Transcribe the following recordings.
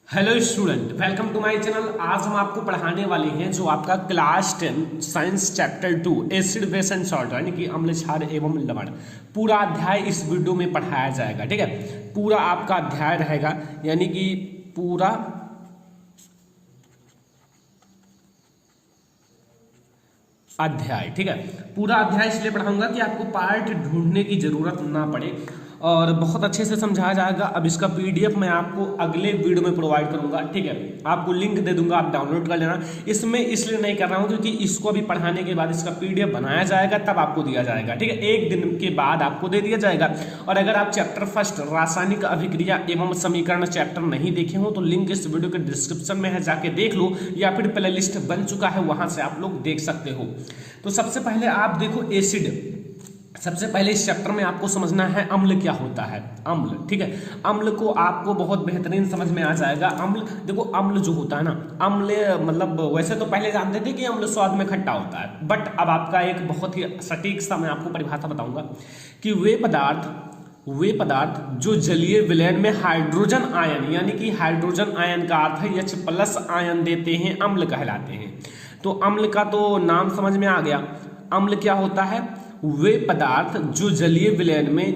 Hello student, welcome to my channel. आज हम आपको पढ़ाने वाले हैं जो आपका class 10 science chapter 2 acid base and salt यानी कि अम्ल क्षार एवं लवण। पूरा अध्याय इस वीडियो में पढ़ाया जाएगा। ठीक है, पूरा आपका अध्याय रहेगा यानी कि पूरा अध्याय। ठीक है, पूरा अध्याय इसलिए पढ़ाऊंगा कि आपको पार्ट ढूंढने की जरूरत ना पड़े और बहुत अच्छे से समझाया जाएगा। अब इसका पीडीएफ मैं आपको अगले वीडियो में प्रोवाइड करूंगा। ठीक है, आपको लिंक दे दूंगा, आप डाउनलोड कर लेना। इसमें इसलिए नहीं कर रहा हूं क्योंकि इसको अभी पढ़ाने के बाद इसका पीडीएफ बनाया जाएगा, तब आपको दिया जाएगा। ठीक है, एक दिन के बाद आपको दे दिया जाएगा। और अगर आप चैप्टर फर्स्ट रासायनिक अभिक्रिया एवं समीकरण चैप्टर नहीं देखे हो तो लिंक इस वीडियो के डिस्क्रिप्शन में है, जाके देख लो, या फिर प्ले लिस्ट बन चुका है, वहां से आप लोग देख सकते हो। तो सबसे पहले आप देखो एसिड। सबसे पहले इस चैप्टर में आपको समझना है अम्ल क्या होता है। अम्ल, ठीक है, अम्ल को आपको बहुत बेहतरीन समझ में आ जाएगा। अम्ल देखो, अम्ल जो होता है ना, अम्ल मतलब वैसे तो पहले जानते थे कि अम्ल स्वाद में खट्टा होता है, बट अब आपका एक बहुत ही सटीक सा मैं आपको परिभाषा बताऊंगा कि वे पदार्थ जो जलीय विलयन में हाइड्रोजन आयन यानी कि हाइड्रोजन आयन का अर्थ है H+ आयन देते हैं, अम्ल कहलाते हैं। तो अम्ल का तो नाम समझ में आ गया। अम्ल क्या होता है? वे पदार्थ जो जलीय विलयन में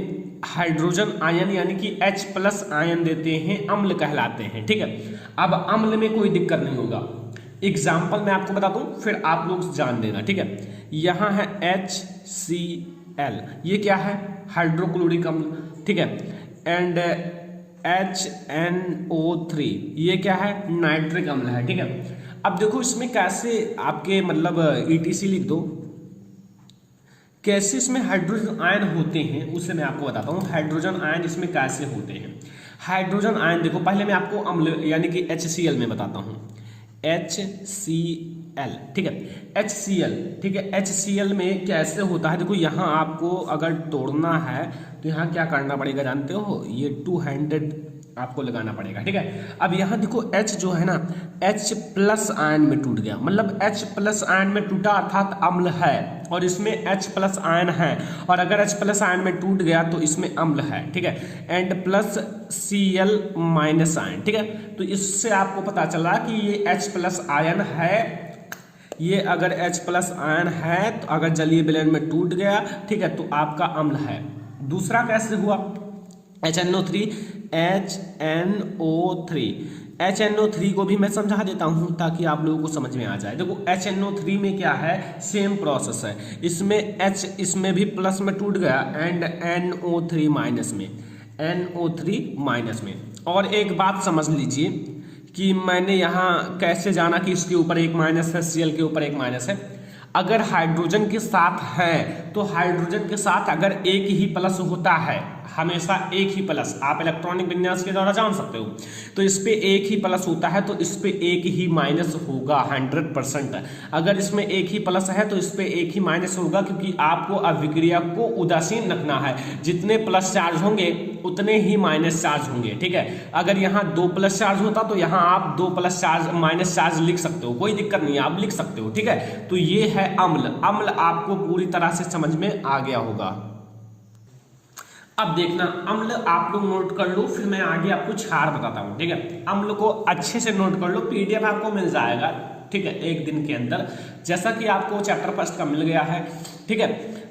हाइड्रोजन आयन यानी कि H+ आयन देते हैं, अम्ल कहलाते हैं। ठीक है, अब अम्ल में कोई दिक्कत नहीं होगा। एग्जाम्पल मैं आपको बता दूं, फिर आप लोग जान देना। ठीक है, यहां है HCl, ये क्या है? हाइड्रोक्लोरिक अम्ल। ठीक है, एंड HNO3, ये क्या है? नाइट्रिक अम्ल है। ठीक है, अब देखो इसमें कैसे आपके मतलब ETC लिख दो, कैसे इसमें हाइड्रोजन आयन होते हैं उसे मैं आपको बताता हूँ। हाइड्रोजन आयन इसमें कैसे होते हैं? हाइड्रोजन आयन देखो, पहले मैं आपको अम्ल यानी कि HCl में बताता हूँ। HCl, ठीक है, HCl, ठीक है, HCl में कैसे होता है? देखो यहाँ आपको अगर तोड़ना है तो यहाँ क्या करना पड़ेगा जानते हो? ये 2 हैंडेड आपको लगाना पड़ेगा। ठीक है, अब यहाँ देखो H जो है ना, H+ आयन में टूट गया, मतलब H+ आयन में टूटा अर्थात अम्ल है, और इसमें H+ आयन है, और अगर H+ आयन में टूट गया तो इसमें अम्ल है। ठीक है, एंड प्लस Cl- आयन। ठीक है, तो इससे आपको पता चला कि ये H+ आयन है। ये अगर H+ आयन है तो अगर जलीय विलयन में टूट गया, ठीक है, तो आपका अम्ल है। दूसरा कैसे हुआ? HNO3 को भी मैं समझा देता हूं ताकि आप लोगों को समझ में आ जाए। देखो HNO3 में क्या है? सेम प्रोसेस है। इसमें H इसमें भी प्लस में टूट गया एंड NO3 माइनस में। और एक बात समझ लीजिए कि मैंने यहाँ कैसे जाना कि इसके ऊपर एक माइनस है, Cl के ऊपर एक माइनस है। अगर हाइड्रोजन के साथ है तो हाइड्रोजन के साथ अगर एक ही प्लस होता है, हमेशा एक ही प्लस, आप इलेक्ट्रॉनिक विन्यास के द्वारा जान सकते हो, तो इस पे एक ही प्लस होता है तो इस पे एक ही माइनस होगा 100%। अगर इसमें एक ही प्लस है तो इस पे एक ही माइनस होगा, क्योंकि आपको अभिक्रिया को उदासीन रखना है। जितने प्लस चार्ज होंगे उतने ही माइनस चार्ज होंगे। ठीक है, अगर यहाँ 2 प्लस चार्ज होता तो यहाँ आप 2 प्लस चार्ज माइनस चार्ज लिख सकते हो, कोई दिक्कत नहीं है, आप लिख सकते हो। ठीक है, तो ये है अम्ल। अम्ल आपको पूरी तरह से समझ में आ गया होगा। अब देखना, अम्ल आप लोग नोट कर लो, फिर मैं आगे आपको क्षार बताता हूं। ठीक है, अम्ल को अच्छे से नोट कर लो, पीडीएफ आपको मिल जाएगा। ठीक है, एक दिन के अंदर, जैसा कि आपको चैप्टर फर्स्ट का मिल गया है। ठीक है,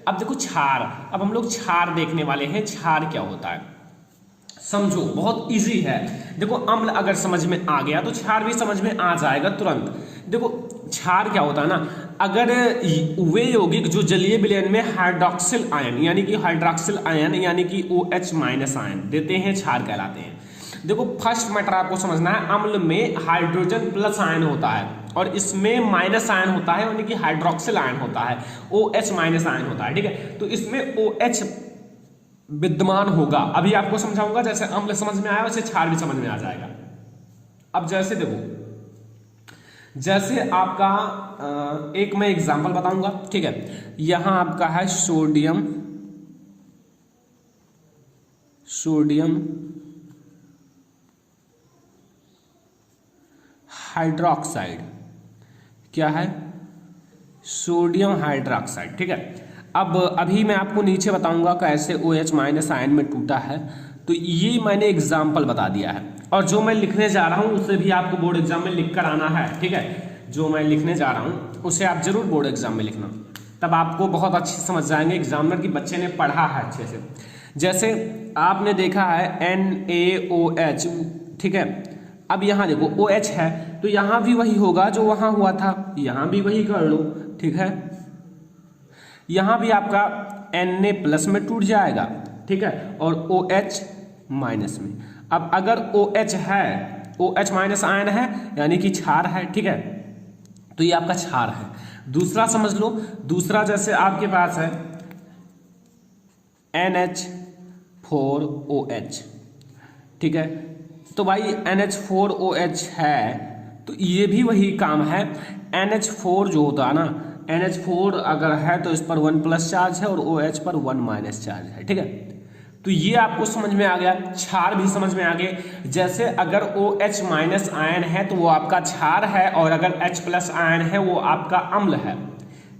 अब देखो क्षार। अब हम लोग क्षार देखने वाले हैं। क्षार क्या होता है समझो, बहुत इजी है। देखो अम्ल अगर समझ में आ गया तो क्षार भी समझ में आ जाएगा तुरंत। देखो क्षार क्या होता है ना, अगर वे यौगिक जो जलीय विलयन में हाइड्रोक्सिल आयन यानी कि OH- आयन देते हैं, क्षार कहलाते हैं। देखो फर्स्ट मैटर आपको समझना है, अम्ल में हाइड्रोजन प्लस आयन होता है और इसमें माइनस आयन होता है यानी कि हाइड्रोक्सिल आयन होता है, OH- आयन होता है। ठीक है, तो इसमें OH विद्यमान होगा। अभी आपको समझाऊंगा, जैसे अम्ल समझ में आया वैसे क्षार भी समझ में आ जाएगा। अब जैसे देखो, जैसे आपका एक मैं एग्जांपल बताऊंगा। ठीक है, यहां आपका है सोडियम हाइड्रोक्साइड। क्या है? Sodium hydroxide. ठीक है, अब अभी मैं आपको नीचे बताऊंगा कैसे OH- आयन में टूटा है, तो ये मैंने एग्जाम्पल बता दिया है। और जो मैं लिखने जा रहा हूँ उसे भी आपको बोर्ड एग्जाम में लिख कर आना है, ठीक है। जो मैं लिखने जा रहा हूँ उसे आप जरूर बोर्ड एग्जाम में लिखना, तब आपको बहुत अच्छे समझ जाएंगे एग्जामिनर की बच्चे ने पढ़ा है अच्छे से। जैसे आपने देखा है NaOH, ठीक है। अब यहाँ देखो OH है तो यहाँ भी वही होगा जो वहाँ हुआ था, यहाँ भी वही कर लो, ठीक है। यहाँ भी आपका Na प्लस में टूट जाएगा, ठीक है, और OH माइनस में। अब अगर OH है, OH माइनस आयन है यानी कि क्षार है, ठीक है, तो ये आपका क्षार है। दूसरा समझ लो, दूसरा जैसे आपके पास है NH4OH, ठीक है, तो भाई NH4OH है तो ये भी वही काम है। NH4 जो होता है ना, NH4 अगर है तो इस पर 1 प्लस चार्ज है और OH पर 1 माइनस चार्ज है, ठीक है। तो ये आपको समझ में आ गया, क्षार भी समझ में आ गए। जैसे अगर OH माइनस आयन है तो वो आपका क्षार है और अगर H प्लस आयन है वो आपका अम्ल है।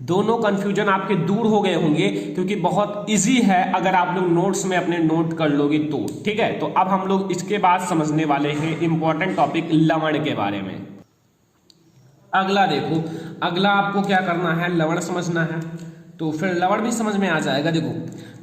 दोनों कंफ्यूजन आपके दूर हो गए होंगे क्योंकि बहुत इजी है अगर आप लोग नोट्स में अपने नोट कर लोगे तो, ठीक है। तो अब हम लोग इसके बाद समझने वाले हैं इंपॉर्टेंट टॉपिक लवण के बारे में। अगला देखो, अगला आपको क्या करना है, लवण समझना है, तो फिर लवण भी समझ में आ जाएगा। देखो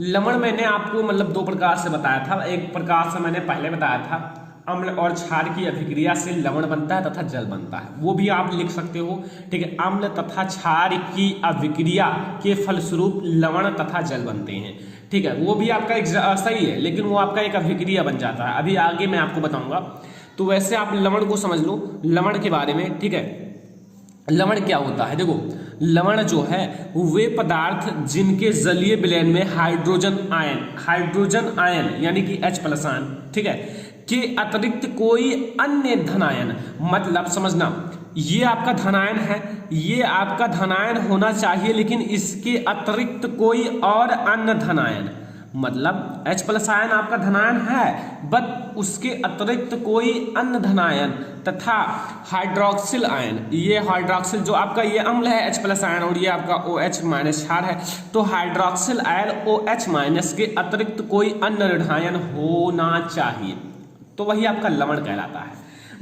लवण मैंने आपको मतलब दो प्रकार से बताया था। एक प्रकार से मैंने पहले बताया था, अम्ल और क्षार की अभिक्रिया से लवण बनता है तथा जल बनता है, वो भी आप लिख सकते हो, ठीक है। अम्ल तथा क्षार की अभिक्रिया के फलस्वरूप लवण तथा जल बनते हैं, ठीक है। वो भी आपका सही है, लेकिन वो आपका एक अभिक्रिया बन जाता है, अभी आगे मैं आपको बताऊंगा। तो वैसे आप लवण को समझ लो, लवण के बारे में, ठीक है। लवण क्या होता है, देखो लवण जो है वे पदार्थ जिनके जलीय विलयन में हाइड्रोजन आयन यानी कि H प्लस आयन, ठीक है, के अतिरिक्त कोई अन्य धनायन, मतलब समझना ये आपका धनायन है, ये आपका धनायन होना चाहिए, लेकिन इसके अतिरिक्त कोई और अन्य धनायन, मतलब H प्लस आयन आपका धनायन है बट उसके अतिरिक्त कोई अन्य धनायन तथा हाइड्रोक्सिल आयन, ये हाइड्रोक्सिल जो आपका ये अम्ल है H प्लस आयन और ये आपका OH माइनस क्षार है, तो हाइड्रोक्सिल आयन OH माइनस के अतिरिक्त कोई अन्य ऋणायन होना चाहिए, तो वही आपका लवण कहलाता है।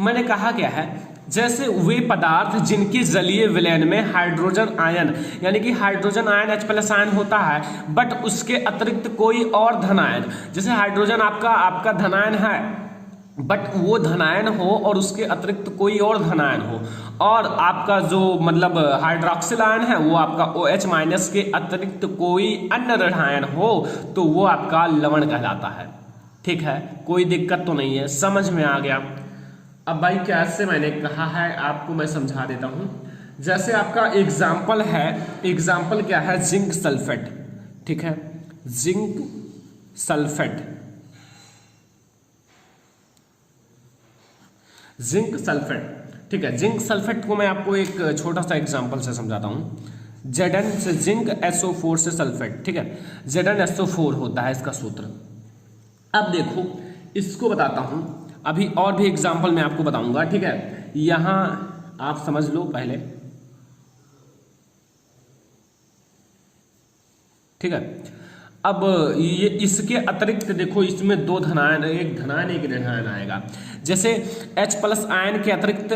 मैंने कहा क्या है, जैसे वे पदार्थ जिनके जलीय विलयन में हाइड्रोजन आयन यानी कि hydrogen ion H plus ion होता है बट उसके अतिरिक्त कोई और धनायन, जैसे हाइड्रोजन आपका धनायन है बट वो धनायन हो और उसके अतिरिक्त कोई और धनायन हो, और आपका जो मतलब हाइड्रोक्सिल आयन है वो आपका OH माइनस के अतिरिक्त कोई अन्य ऋणायन हो, तो वो आपका लवण कहलाता है, ठीक है। कोई दिक्कत तो नहीं है, समझ में आ गया। अब भाई कैसे मैंने कहा है आपको मैं समझा देता हूं। जैसे आपका एग्जाम्पल है, एग्जाम्पल क्या है, जिंक सल्फेट, ठीक है, जिंक सल्फेट, जिंक सल्फेट, ठीक है। जिंक सल्फेट को मैं आपको एक छोटा सा एग्जाम्पल से समझाता हूं। Zn से जिंक, SO4 से सल्फेट, ठीक है, ZnSO4 होता है इसका सूत्र। अब देखो इसको बताता हूं, अभी और भी एग्जाम्पल मैं आपको बताऊंगा, ठीक है। यहां आप समझ लो पहले, ठीक है। अब ये इसके अतिरिक्त देखो इसमें दो धनायन, एक धनायन एक ऋणायन आएगा। जैसे H प्लस आयन के अतिरिक्त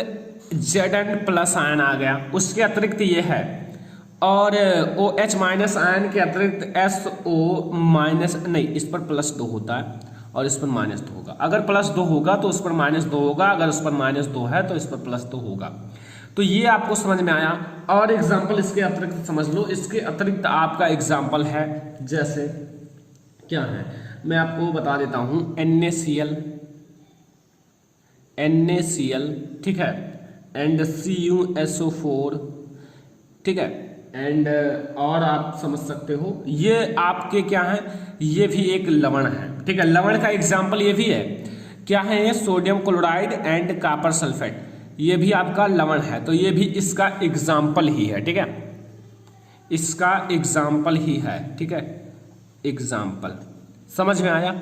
Zn प्लस आयन आ गया, उसके अतिरिक्त ये है, और OH माइनस आयन के अतिरिक्त SO माइनस, नहीं इस पर +2 होता है और इस पर -2 होगा। अगर +2 होगा तो उस पर -2 होगा, अगर उस पर -2 है तो इस पर +2 होगा। तो ये आपको समझ में आया। और एग्जाम्पल इसके अतिरिक्त समझ लो, इसके अतिरिक्त आपका एग्जाम्पल है, जैसे क्या है मैं आपको बता देता हूं, NaCl, ठीक है, एंड CuSO4, ठीक है, एंड और आप समझ सकते हो ये आपके क्या है, ये भी एक लवण है, ठीक है। लवण का एग्जाम्पल ये भी है, क्या है ये, sodium chloride and copper sulphate, ये भी आपका लवण है, तो ये भी इसका एग्जाम्पल ही है, ठीक है, इसका एग्जाम्पल ही है, ठीक है, एग्जाम्पल समझ में आया,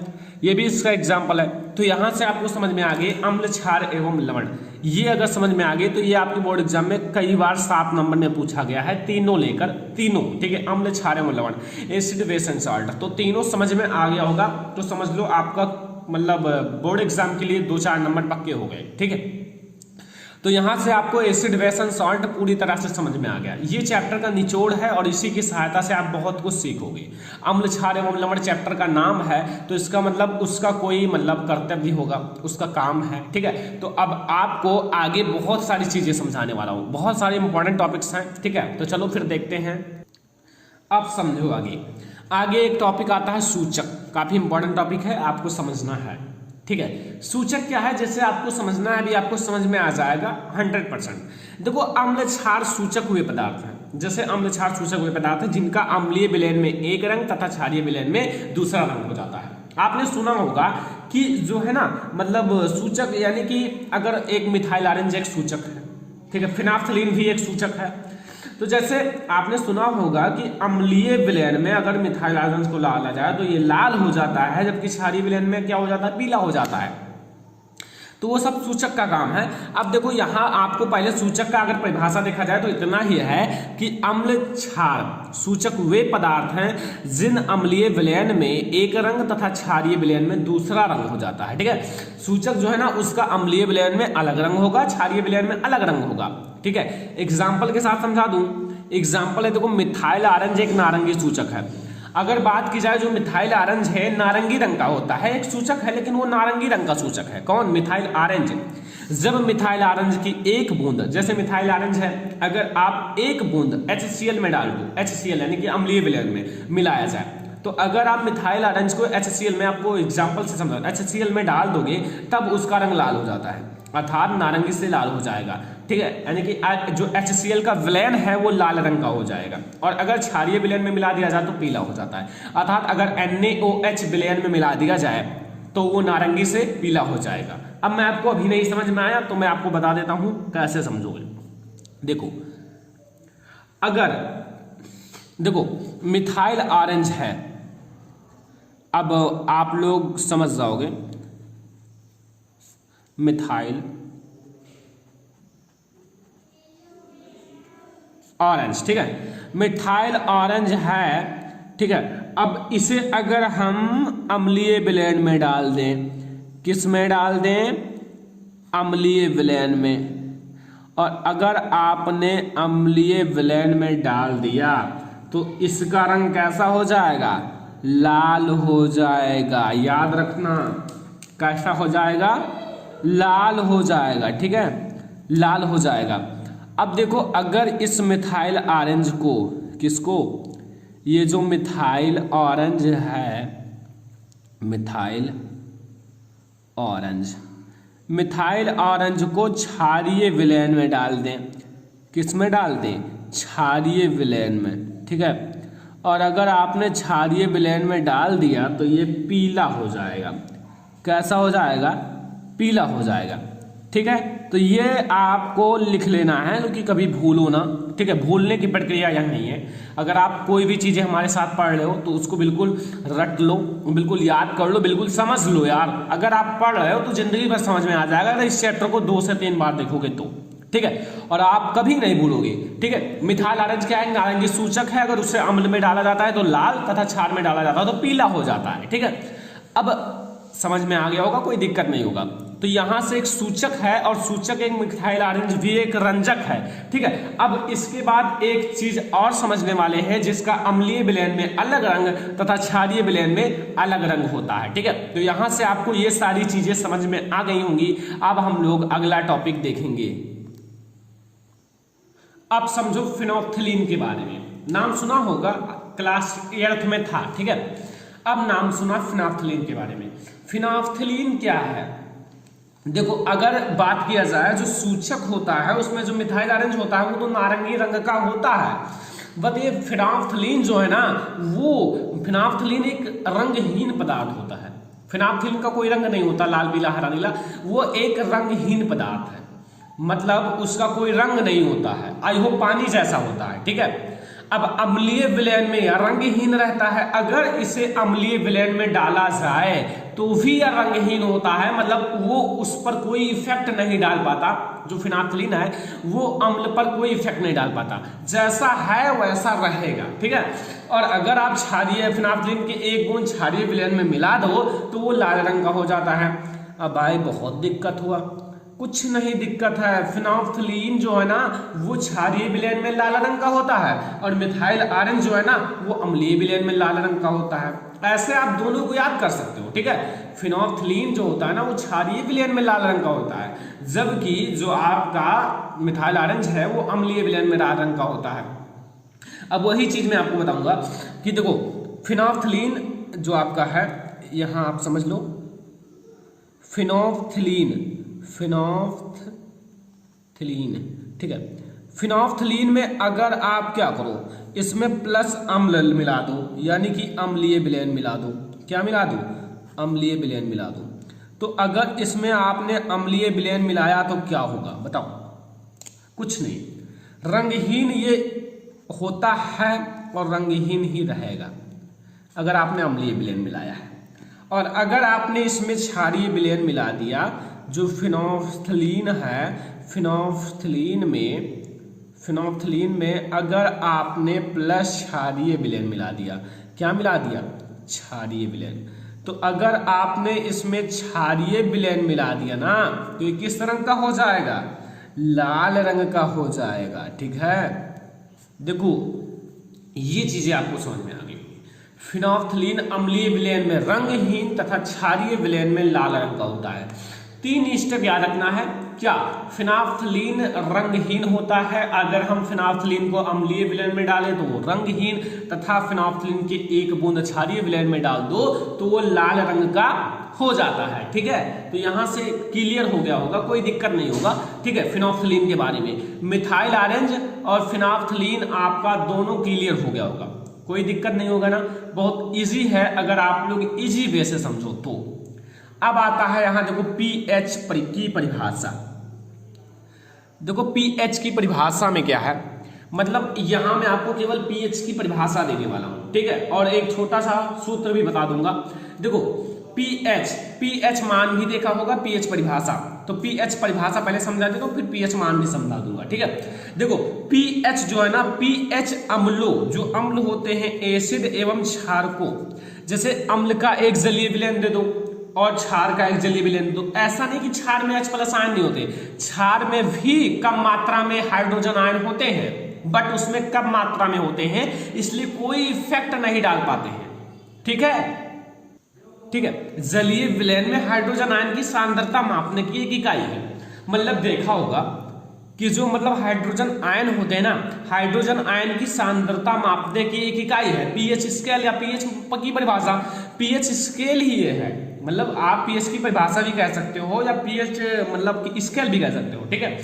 ये भी इसका एग्जाम्पल है। तो यहां से आपको समझ में आ गए अम्ल, क्षार एवं लवण, ये अगर समझ में आ गए तो ये आपके बोर्ड एग्जाम में कई बार 7 नंबर में पूछा गया है, तीनों लेकर, तीनों, ठीक है, अम्ल, क्षार एवं लवण, एसिड, बेस एंड सॉल्ट, तो तीनों समझ में आ गया होगा। तो समझ लो आपका मतलब बोर्ड एग्जाम के लिए 2-4 नंबर पक्के हो गए। ठीक है, तो यहां से आपको एसिड बेस एंड सॉल्ट पूरी तरह से समझ में आ गया। ये चैप्टर का निचोड़ है और इसी की सहायता से आप बहुत कुछ सीखोगे। अम्ल क्षार एवं लवण चैप्टर का नाम है, तो इसका मतलब उसका कोई मतलब कर्तव्य होगा, उसका काम है। ठीक है, तो अब आपको आगे बहुत सारी चीजें समझाने वाला हूं, बहुत सारे इंपॉर्टेंट टॉपिक्स हैं। ठीक है, तो चलो फिर देखते हैं। अब समझो आगे एक टॉपिक आता है सूचक, काफी इंपॉर्टेंट टॉपिक है, आपको समझना है। ठीक है, सूचक क्या है जैसे आपको समझना है, अभी आपको समझ में आ जाएगा 100%। देखो, अम्ल क्षार सूचक हुए पदार्थ हैं, जैसे अम्ल क्षार सूचक हुए पदार्थ हैं जिनका अम्लीय विलयन में एक रंग तथा क्षारीय विलयन में दूसरा रंग हो जाता है। आपने सुना होगा कि जो है ना मतलब सूचक, यानी कि अगर एक मिथाइल ऑरेंज एक सूचक है, ठीक है, फिनाफ्थलीन भी एक सूचक है। तो जैसे आपने सुना होगा कि अम्लीय विलयन में अगर मिथाइल ऑरेंज को डाला जाए तो ये लाल हो जाता है, जबकि क्षारीय विलयन में क्या हो जाता है, पीला हो जाता है। तो वो सब सूचक का काम है। अब देखो यहाँ आपको पहले सूचक का अगर परिभाषा देखा जाए तो इतना ही है कि अम्ल क्षार सूचक वे पदार्थ हैं जिन अम्लीय विलयन में एक रंग तथा क्षारीय विलयन में दूसरा रंग हो जाता है। ठीक है, सूचक जो है ना उसका अम्लीय विलयन में अलग रंग होगा, क्षारीय विलयन में अलग रंग होगा। ठीक है, एग्जाम्पल के साथ समझा दूं। एग्जाम्पल है, देखो मिथाइल ऑरेंज एक नारंगी सूचक है। अगर बात की जाए, जो मिथाइल ऑरेंज है नारंगी रंग का होता है, एक सूचक है लेकिन वो नारंगी रंग का सूचक है। कौन? Methyl orange. जब मिथाइल ऑरेंज की एक बूंद, जैसे मिथाइल ऑरेंज है, अगर आप एक बूंद HCl में डाल दो, HCl यानी कि अम्लीय विलयन में मिलाया जाए, तो अगर आप मिथाइल ऑरेंज को HCl में, आपको एग्जांपल से समझा, HCl में डाल दोगे तब उसका रंग लाल हो जाता है, अर्थात नारंगी से लाल हो जाएगा। ठीक है, यानी कि जो HCl का विलयन है वो लाल रंग का हो जाएगा। और अगर क्षारीय विलयन में मिला दिया जाए तो पीला हो जाता है, अर्थात अगर NaOH विलयन में मिला दिया जाए तो वो नारंगी से पीला हो जाएगा। अब मैं आपको अभी नहीं समझ में आया तो मैं आपको बता देता हूं कैसे समझोगे। देखो, अगर देखो मिथाइल ऑरेंज है, अब आप लोग समझ जाओगे, मिथाइल ऑरेंज, ठीक है, मिथाइल ऑरेंज है। ठीक है, अब इसे अगर हम अम्लीय विलयन में डाल दें, किस में डाल दें? अम्लीय विलयन में। और अगर आपने अम्लीय विलयन में डाल दिया तो इसका रंग कैसा हो जाएगा? लाल हो जाएगा। याद रखना, कैसा हो जाएगा? लाल हो जाएगा। ठीक है, लाल हो जाएगा। अब देखो, अगर इस मिथाइल ऑरेंज को, किसको? ये जो मिथाइल ऑरेंज है, मिथाइल ऑरेंज, मिथाइल ऑरेंज को क्षारीय विलयन में डाल दें, किस में डाल दें? क्षारीय विलयन में। ठीक है, और अगर आपने क्षारीय विलयन में डाल दिया तो ये पीला हो जाएगा। कैसा हो जाएगा? पीला हो जाएगा। ठीक है, तो ये आपको लिख लेना है, क्योंकि कभी भूलो ना। ठीक है, भूलने की प्रक्रिया यह नहीं है। अगर आप कोई भी चीजें हमारे साथ पढ़ रहे हो तो उसको बिल्कुल रट लो, बिल्कुल याद कर लो, बिल्कुल समझ लो यार। अगर आप पढ़ रहे हो तो जिंदगी भर समझ में आ जाएगा, अगर इस चैप्टर को 2 से 3 बार देखोगे तो। ठीक है, और आप कभी नहीं भूलोगे। ठीक है, मिथाइल ऑरेंज क्या है? नारंगी सूचक है। अगर उसे अम्ल में डाला जाता है तो लाल, तथा क्षार में डाला जाता है तो पीला हो जाता है। ठीक है, अब समझ में आ गया होगा, कोई दिक्कत नहीं होगा। तो यहां से एक सूचक है, और सूचक एक मिथाइल ऑरेंज भी एक रंजक है। ठीक है, अब इसके बाद एक चीज और समझने वाले हैं, जिसका अम्लीय विलयन में अलग रंग तथा क्षारीय विलयन में अलग रंग होता है। ठीक है, तो यहां से आपको ये सारी चीजें समझ में आ गई होंगी। अब हम लोग अगला टॉपिक देखेंगे। अब समझो फिनोल्फ्थलीन के बारे में। नाम सुना होगा, क्लास 8th में था। ठीक है, अब नाम सुना फिनोल्फ्थलीन के बारे में। फिनोल्फ्थलीन क्या है? देखो, अगर बात किया जाए, जो सूचक होता है उसमें जो मिथाइल ऑरेंज होता है वो तो नारंगी रंग का होता है, बट ये फिनोल्फ्थलीन जो है ना, वो फिनोल्फ्थलीन एक रंगहीन पदार्थ होता है। फिनोल्फ्थलीन का कोई रंग नहीं होता, लाल पीला हरा नीला, वो एक रंगहीन पदार्थ है, मतलब उसका कोई रंग नहीं होता है। आई होप पानी जैसा होता है। ठीक है, अब अम्लीय विलयन में रंगहीन रहता है। अगर इसे अम्लीय विलयन में डाला जाए तो भी यह रंगहीन होता है, मतलब वो उस पर कोई इफेक्ट नहीं डाल पाता। जो फिनाफ्थलीन है वो अम्ल पर कोई इफेक्ट नहीं डाल पाता, जैसा है वैसा रहेगा, ठीक है। और अगर आप क्षारीय फिनाफ्थलीन के एक बूंद क्षारीय विलयन में मिला दो तो वो लाल रंग का हो जाता है। अब भाई बहुत दिक्कत हुआ, कुछ नहीं दिक्कत है, फिनाफ्थलीन जो है ना वो क्षारीय विलयन में लाल रंग का होता है और मिथाइल आरएन जो है ना वो अम्लीय विलयन में लाल रंग का होता है। ऐसे आप दोनों को याद कर सकते हो, ठीक है। फिनाफ्थलीन जो होता है ना वो क्षारीय विलयन में लाल रंग का होता है, जबकि जो आपका मिथाइल आरएन है वो अम्लीय विलयन में लाल रंग का होता है। अब वही चीज मैं आपको बताऊंगा कि देखो फिनाफ्थलीन जो आपका है, यहां आप समझ लो फिनाफ्थलीन, ठीक है। फिनाफ्थलीन में अगर आप क्या करो, इसमें प्लस अम्ल मिला दो, यानी कि अम्लीय विलयन मिला दो। क्या मिला दो? अम्लीय विलयन मिला दो। तो अगर इसमें आपने अम्लीय विलयन मिलाया तो क्या होगा बताओ? कुछ नहीं, रंगहीन ये होता है और रंगहीन ही रहेगा अगर आपने अम्लीय विलयन मिलाया है। और अगर आपने इसमें क्षारीय विलयन मिला दिया, जो फिनाफ्थलीन है, फिनाफ्थलीन में अगर आपने प्लस क्षारीय विलयन मिला दिया, क्या मिला दिया? क्षारीय विलयन। तो अगर आपने इसमें क्षारीय विलयन मिला दिया ना तो ये किस रंग का हो जाएगा? लाल रंग का हो जाएगा, ठीक है। देखो ये चीजें आपको समझ में आ गई। फिनाफ्थलीन अम्लीय विलयन में रंगहीन तथा क्षारीय विलयन में लाल रंग का होता है। 3 स्टेप याद रखना है। क्या? फिनाफ्थलीन रंगहीन होता है, अगर हम फिनाफ्थलीन को अम्लीय विलयन में डालें तो वो रंगहीन, तथा फिनाफ्थलीन के एक बूंद क्षारीय विलयन में डाल दो तो वो लाल रंग का हो जाता है, ठीक है। तो यहां से क्लियर हो गया होगा, कोई दिक्कत नहीं होगा, ठीक है। फिनाफ्थलीन के बारे में मिथाइल आरेंज और फिनाफ्थलीन आपका दोनों क्लियर हो गया होगा, कोई दिक्कत नहीं होगा ना। बहुत इजी है अगर आप लोग इजी वे से समझो तो। अब आता है यहां देखो पीएच की परिभाषा। देखो पीएच की परिभाषा में क्या है, मतलब यहां मैं आपको केवल पीएच की परिभाषा देने वाला हूं, ठीक है। और एक छोटा सा सूत्र भी बता दूंगा। देखो पीएच मान भी देखा होगा, पीएच परिभाषा, तो पीएच परिभाषा पहले समझा देता हूं, फिर पीएच मान भी समझा दूंगा, ठीक है। देखो पीएच जो है ना, पीएच अम्लों, जो अम्ल होते हैं एसिड एवं क्षारकों, जैसे अम्ल का एक जलीय विलयन दे दो और क्षार का एक जलीय विलयन दे दो। ऐसा नहीं कि क्षार में H+ आयन नहीं होते, क्षार में भी कम मात्रा में हाइड्रोजन आयन होते हैं, बट उसमें कम मात्रा में होते हैं, इसलिए कोई इफेक्ट नहीं डाल पाते हैं, ठीक है। ठीक है, जलीय विलयन में हाइड्रोजन आयन की सांद्रता मापने की एक इकाई है। मतलब देखा होगा कि जो मतलब हाइड्रोजन आयन होते हैं ना, हाइड्रोजन आयन की सांद्रता मापने की एक इकाई है पीएच स्केल, या पीएच की परिभाषा पीएच स्केल ही ये है। मतलब आप पीएच की परिभाषा भी कह सकते हो या पीएच मतलब स्केल भी कह सकते हो, ठीक है।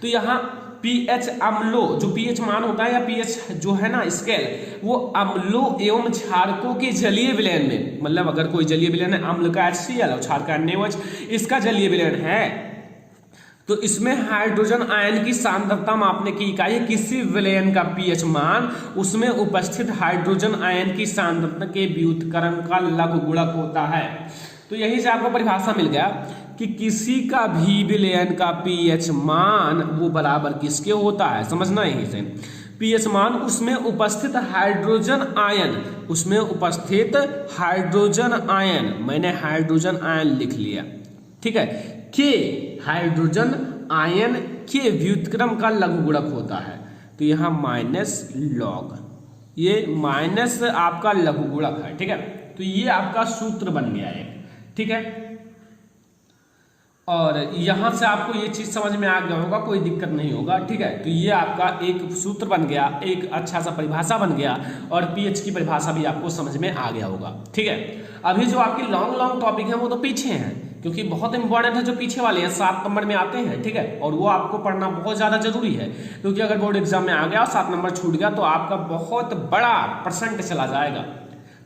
तो यहाँ पीएच अम्लों, जो पीएच मान होता है या पीएच जो है ना स्केल, वो अम्लों एवं क्षारकों के जलीय विलयन में, मतलब अगर कोई जलीय विलयन है, अम्ल का HCl और क्षार का NaOH, इसका जलीय विलयन है, तो इसमें हाइड्रोजन आयन की सांद्रता मापने की इकाई है किसी विलयन का पीएच मान, उसमें उपस्थित हाइड्रोजन आयन की सांद्रता के व्युत्क्रम का लघुगुणक होता है। तो यही से आपको परिभाषा मिल गया कि किसी का भी विलयन का पीएच मान वो बराबर किसके होता है, समझना यही से। पीएच मान उसमें उपस्थित हाइड्रोजन आयन, उसमें उपस्थित हाइड्रोजन आयन, मैंने हाइड्रोजन आयन लिख लिया, ठीक है, के हाइड्रोजन आयन के व्युत्क्रम का लघुगुणक होता है। तो यहां माइनस लॉग, ये माइनस आपका लघुगुणक है, ठीक है। तो ये आपका सूत्र बन गया है, ठीक है। और यहां से आपको ये चीज समझ में आ गया होगा, कोई दिक्कत नहीं होगा, ठीक है। तो ये आपका एक सूत्र बन गया, एक अच्छा सा परिभाषा बन गया, और पीएच की परिभाषा भी आपको समझ में आ गया होगा, ठीक है। अभी जो आपकी लॉन्ग टॉपिक है वो तो पीछे हैं, क्योंकि बहुत इंपॉर्टेंट है, जो पीछे वाले हैं 7 नंबर में आते हैं, ठीक है। और वो आपको पढ़ना बहुत ज्यादा जरूरी है, क्योंकि अगर बोर्ड एग्जाम में आ गया और 7 नंबर छूट गया तो आपका बहुत बड़ा % चला जाएगा।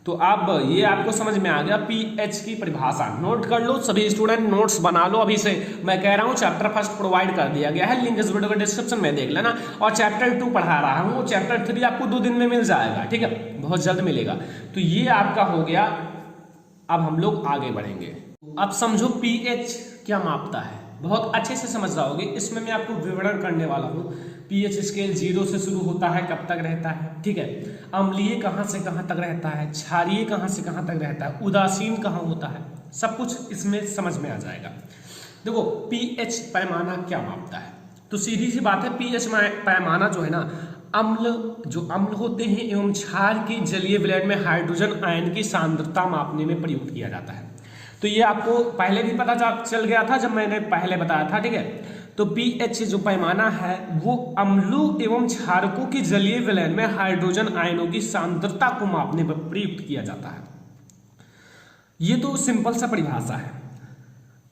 तो अब ये आपको समझ में आ गया पीएच की परिभाषा। नोट कर लो सभी स्टूडेंट, नोट्स बना लो अभी से। मैं कह रहा हूँ चैप्टर फर्स्ट प्रोवाइड कर दिया गया है, लिंक इस वीडियो के डिस्क्रिप्शन में देख लेना। और चैप्टर 2 पढ़ा रहा हूँ, चैप्टर 3 आपको 2 दिन में मिल जाएगा, ठीक है, बहुत जल्द मिलेगा। तो ये आपका हो गया अब हम लोग आगे बढ़ेंगे। अब समझो पीएच क्या मापता है, बहुत अच्छे से समझ जाओगे। इसमें मैं आपको विवरण करने वाला हूँ। पीएच स्केल 0 से शुरू होता है, कब तक रहता है, ठीक है। अम्लीय कहाँ से कहाँ तक रहता है, क्षारीय कहाँ से कहाँ तक रहता है, उदासीन कहाँ होता है, सब कुछ इसमें समझ में आ जाएगा। देखो पीएच पैमाना क्या मापता है, तो सीधी सी बात है, पीएच पैमाना जो है ना, जो अम्ल होते हैं एवं क्षार की जलीय विलयन में हाइड्रोजन आयन की सांद्रता मापने में प्रयुक्त किया जाता है। तो ये आपको पहले भी पता चल गया था जब मैंने पहले बताया था, ठीक है। तो पीएच जो पैमाना है वो अम्लों एवं क्षारकों की जलीय विलयन में हाइड्रोजन आयनों की सांद्रता को मापने पर प्रयुक्त किया जाता है। ये तो सिंपल सा परिभाषा है।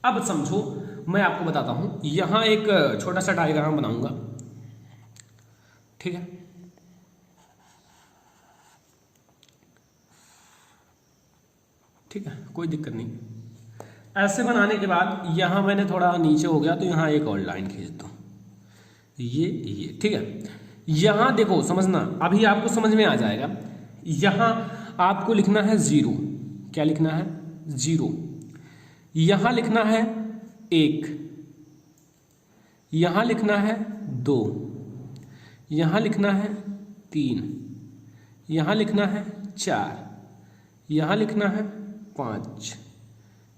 अब समझो मैं आपको बताता हूं, यहां एक छोटा सा डायग्राम बनाऊंगा, ठीक है। ठीक है, कोई दिक्कत नहीं। ऐसे बनाने के बाद यहां मैंने थोड़ा नीचे हो गया तो यहां एक और लाइन खींच दो, ये ठीक है। यहां देखो समझना, अभी आपको समझ में आ जाएगा। यहां आपको लिखना है 0, क्या लिखना है 0, यहां लिखना है 1, यहां लिखना है 2, यहां लिखना है 3, यहां लिखना है 4, यहां लिखना है 5,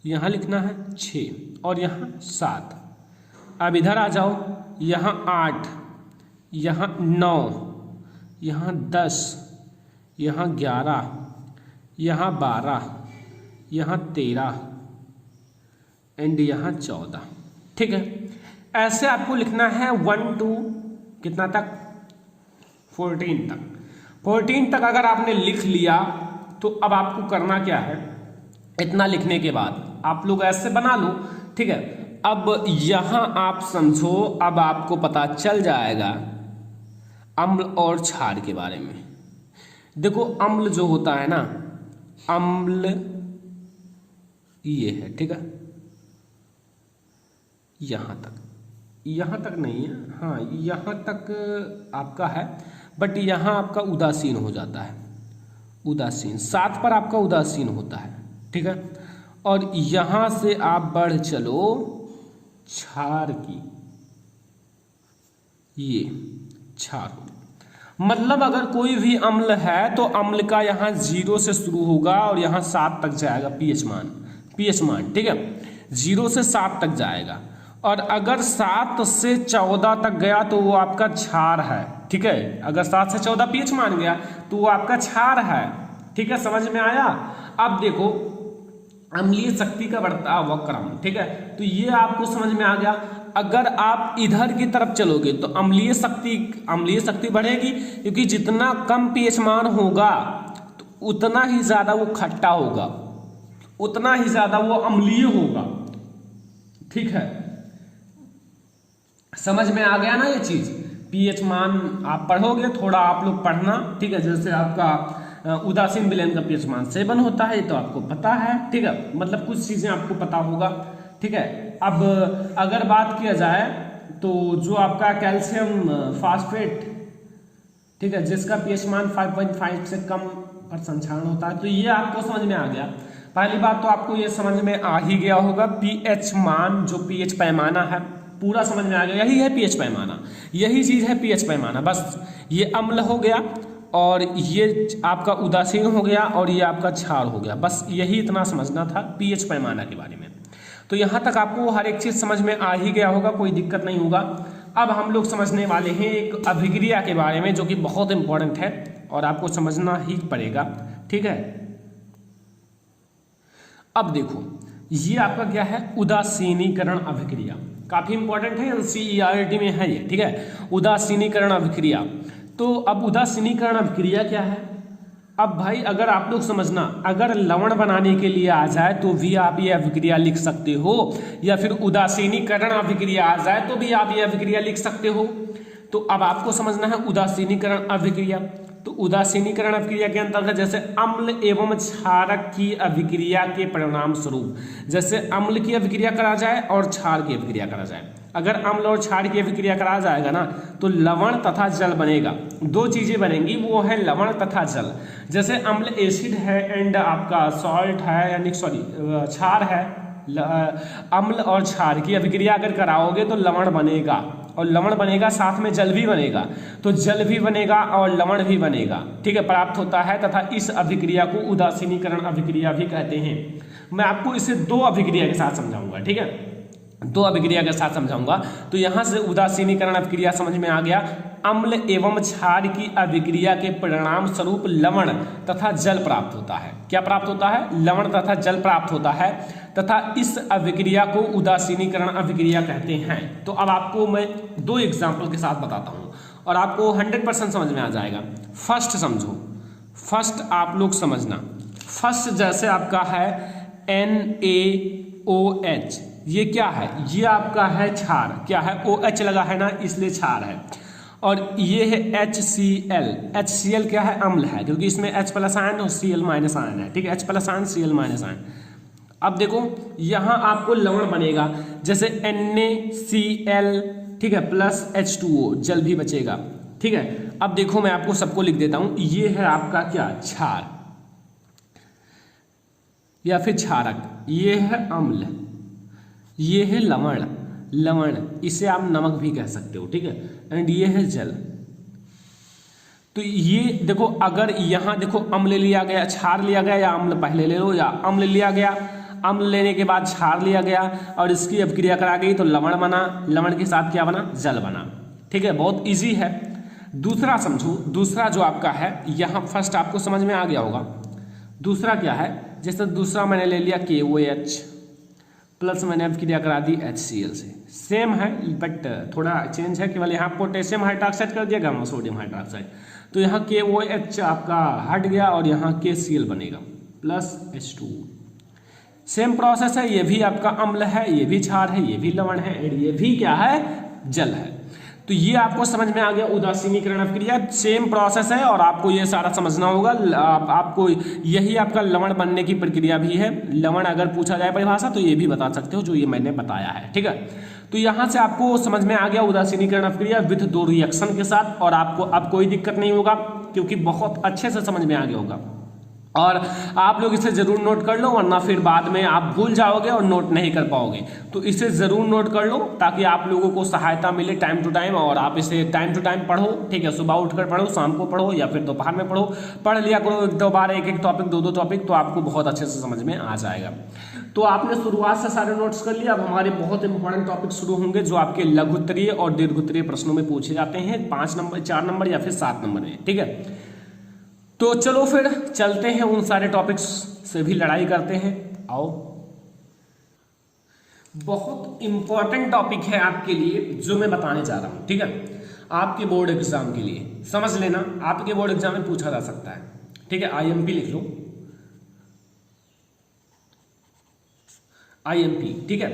यहां लिखना है 6 और यहां 7। अब इधर आ जाओ, यहां 8, यहां 9, यहां 10, यहां 11, यहां 12, यहां 13 एंड यहां 14, ठीक है। ऐसे आपको लिखना है 1 to कितना तक, 14 तक। 14 तक अगर आपने लिख लिया तो अब आपको करना क्या है, इतना लिखने के बाद आप लोग ऐसे बना लो, ठीक है। अब यहां आप समझो, अब आपको पता चल जाएगा अम्ल और क्षार के बारे में। देखो अम्ल जो होता है ना, अम्ल ये है, ठीक है, यहां तक नहीं है, हाँ यहां तक आपका है, बट यहां आपका उदासीन हो जाता है, उदासीन 7 पर आपका उदासीन होता है, ठीक है। और यहां से आप बढ़ चलो क्षार की, ये क्षार, मतलब अगर कोई भी अम्ल है तो अम्ल का यहां 0 से शुरू होगा और यहां 7 तक जाएगा पीएच मान, ठीक है, 0 से 7 तक जाएगा। और अगर 7 से 14 तक गया तो वो आपका क्षार है, ठीक है। अगर 7 से 14 पीएच मान गया तो वो आपका क्षार है, ठीक है, समझ में आया। अब देखो अम्लीय शक्ति का बढ़ता हुआ क्रम, ठीक है, तो ये आपको समझ में आ गया। अगर आप इधर की तरफ चलोगे तो अम्लीय शक्ति बढ़ेगी, क्योंकि जितना कम पीएच मान होगा तो उतना ही ज्यादा वो खट्टा होगा, उतना ही ज्यादा वो अम्लीय होगा, ठीक है। समझ में आ गया ना ये चीज। पीएच मान आप पढ़ोगे, थोड़ा आप लोग पढ़ना, ठीक है। जैसे आपका उदासीन विलयन का पीएच मान 7 होता है, तो आपको पता है, ठीक है, मतलब कुछ चीजें आपको पता होगा, ठीक है। अब अगर बात किया जाए तो जो आपका कैल्शियम फास्फेट, ठीक है, जिसका पीएच मान 5.5 से कम पर संक्षारण होता है, तो ये आपको समझ में आ गया। पहली बात तो आपको ये समझ में आ ही गया होगा, पीएच मान जो पीएच पैमाना है पूरा समझ में आ गया, यही है पीएच पैमाना, यही चीज है पीएच पैमाना। बस ये अम्ल हो गया और ये आपका उदासीन हो गया और ये आपका क्षार हो गया, बस यही इतना समझना था पीएच पैमाना के बारे में। तो यहाँ तक आपको हर एक चीज समझ में आ ही गया होगा, कोई दिक्कत नहीं होगा। अब हम लोग समझने वाले हैं एक अभिक्रिया के बारे में, जो कि बहुत इंपॉर्टेंट है और आपको समझना ही पड़ेगा, ठीक है। अब देखो ये आपका क्या है, उदासीनीकरण अभिक्रिया, काफी इंपॉर्टेंट है, एनसीईआरटी में है ये, ठीक है, उदासीनीकरण अभिक्रिया। तो अब उदासीनीकरण अभिक्रिया क्या है। अब भाई अगर आप लोग समझना, अगर लवण बनाने के लिए आ जाए तो भी आप ये अभिक्रिया लिख सकते हो, या फिर उदासीनीकरण अभिक्रिया आ जाए तो भी आप ये अभिक्रिया लिख सकते हो। तो अब आपको समझना है उदासीनीकरण अभिक्रिया। तो उदासीनीकरण अभिक्रिया के अंतर्गत जैसे अम्ल एवं क्षारक की अभिक्रिया के परिणाम स्वरूप, जैसे अम्ल की अभिक्रिया करा जाए और क्षार की अभिक्रिया करा जाए, अगर अम्ल और क्षार की अभिक्रिया करा जाएगा ना तो लवण तथा जल बनेगा। दो चीजें बनेंगी, वो है लवण तथा जल। जैसे अम्ल एसिड है एंड आपका सॉल्ट है, यानी सॉरी क्षार है, अम्ल और क्षार की अभिक्रिया अगर कराओगे तो लवण बनेगा, और लवण बनेगा साथ में जल भी बनेगा, तो जल भी बनेगा और लवण भी बनेगा, ठीक है, प्राप्त होता है। तथा इस अभिक्रिया को उदासीनीकरण अभिक्रिया भी कहते हैं। मैं आपको इसे दो अभिक्रिया के साथ समझाऊंगा, ठीक है, दो अभिक्रिया के साथ समझाऊंगा। तो यहां से उदासीनीकरण अभिक्रिया समझ में आ गया। अम्ल एवं क्षार की अभिक्रिया के परिणाम स्वरूप लवण तथा जल प्राप्त होता है। क्या प्राप्त होता है? लवण तथा जल प्राप्त होता है, तथा इस अभिक्रिया को उदासीनीकरण अभिक्रिया कहते हैं। तो अब आपको मैं दो एग्जाम्पल के साथ बताता हूं और आपको 100% समझ में आ जाएगा। फर्स्ट समझो, फर्स्ट आप लोग समझना। फर्स्ट जैसे आपका है NaOH, ये क्या है? ये आपका है क्षार। क्या है? OH लगा है ना, इसलिए क्षार है। और ये है HCl। HCl क्या है? अम्ल है, क्योंकि इसमें H प्लस आयन और Cl माइनस आयन है, ठीक है, H plus ion Cl minus ion. अब देखो यहां आपको लवण बनेगा, जैसे NaCl, ठीक है, प्लस H2O, जल भी बचेगा, ठीक है। अब देखो मैं आपको सबको लिख देता हूं, ये है आपका क्या? क्षार या फिर क्षारक, ये है अम्ल, ये है लवण, लवण इसे आप नमक भी कह सकते हो, ठीक है, एंड ये है जल। तो ये देखो, अगर यहां देखो अम्ल लिया गया, क्षार लिया गया, या अम्ल पहले ले लो, या अम्ल लिया गया, अम्ल लेने के बाद क्षार लिया गया और इसकी अभिक्रिया करा गई तो लवण बना, लवण के साथ क्या बना? जल बना, ठीक है, बहुत इजी है। दूसरा समझो, दूसरा जो आपका है, यहां फर्स्ट आपको समझ में आ गया होगा। दूसरा क्या है? जैसे दूसरा मैंने ले लिया KOH प्लस मैंने अभिक्रिया करा दी HCl से, सेम है बट थोड़ा चेंज है, केवल यहाँ पोटेशियम हाइड्रोक्साइड कर दिया, गामा सोडियम हाइड्रोक्साइड। तो यहाँ KOH आपका हट गया और यहाँ KCl बनेगा प्लस H2। सेम प्रोसेस है, ये भी आपका अम्ल है, ये भी क्षार है, ये भी लवण है, और ये भी क्या है? जल है। तो ये आपको समझ में आ गया उदासीनीकरण अभिक्रिया, सेम प्रोसेस है और आपको ये सारा समझना होगा। आपको यही आपका लवण बनने की प्रक्रिया भी है। लवण अगर पूछा जाए परिभाषा तो ये भी बता सकते हो जो ये मैंने बताया है, ठीक है। तो यहां से आपको समझ में आ गया उदासीनीकरण अभिक्रिया विथ दो रिएक्शन के साथ, और आपको अब कोई दिक्कत नहीं होगा क्योंकि बहुत अच्छे से समझ में आ गया होगा। और आप लोग इसे जरूर नोट कर लो, वरना फिर बाद में आप भूल जाओगे और नोट नहीं कर पाओगे। तो इसे जरूर नोट कर लो ताकि आप लोगों को सहायता मिले टाइम टू टाइम, और आप इसे टाइम टू टाइम पढ़ो, ठीक है। सुबह उठकर पढ़ो, शाम को पढ़ो, या फिर दोपहर में पढ़ो, पढ़ लिया करो एक दो बार, एक एक टॉपिक, दो दो टॉपिक, तो आपको बहुत अच्छे से समझ में आ जाएगा। तो आपने शुरुआत से सारे नोट्स कर लिया। अब हमारे बहुत इंपॉर्टेंट टॉपिक शुरू होंगे जो आपके लघुत्तरीय और दीर्घोत्तरीय प्रश्नों में पूछे जाते हैं, 5 नंबर, 4 नंबर या फिर 7 नंबर में, ठीक है। तो चलो फिर चलते हैं, उन सारे टॉपिक्स से भी लड़ाई करते हैं। आओ, बहुत इंपॉर्टेंट टॉपिक है आपके लिए जो मैं बताने जा रहा हूं, ठीक है, आपके बोर्ड एग्जाम के लिए। समझ लेना, आपके बोर्ड एग्जाम में पूछा जा सकता है, ठीक है। IMP लिख लो, IMP, ठीक है।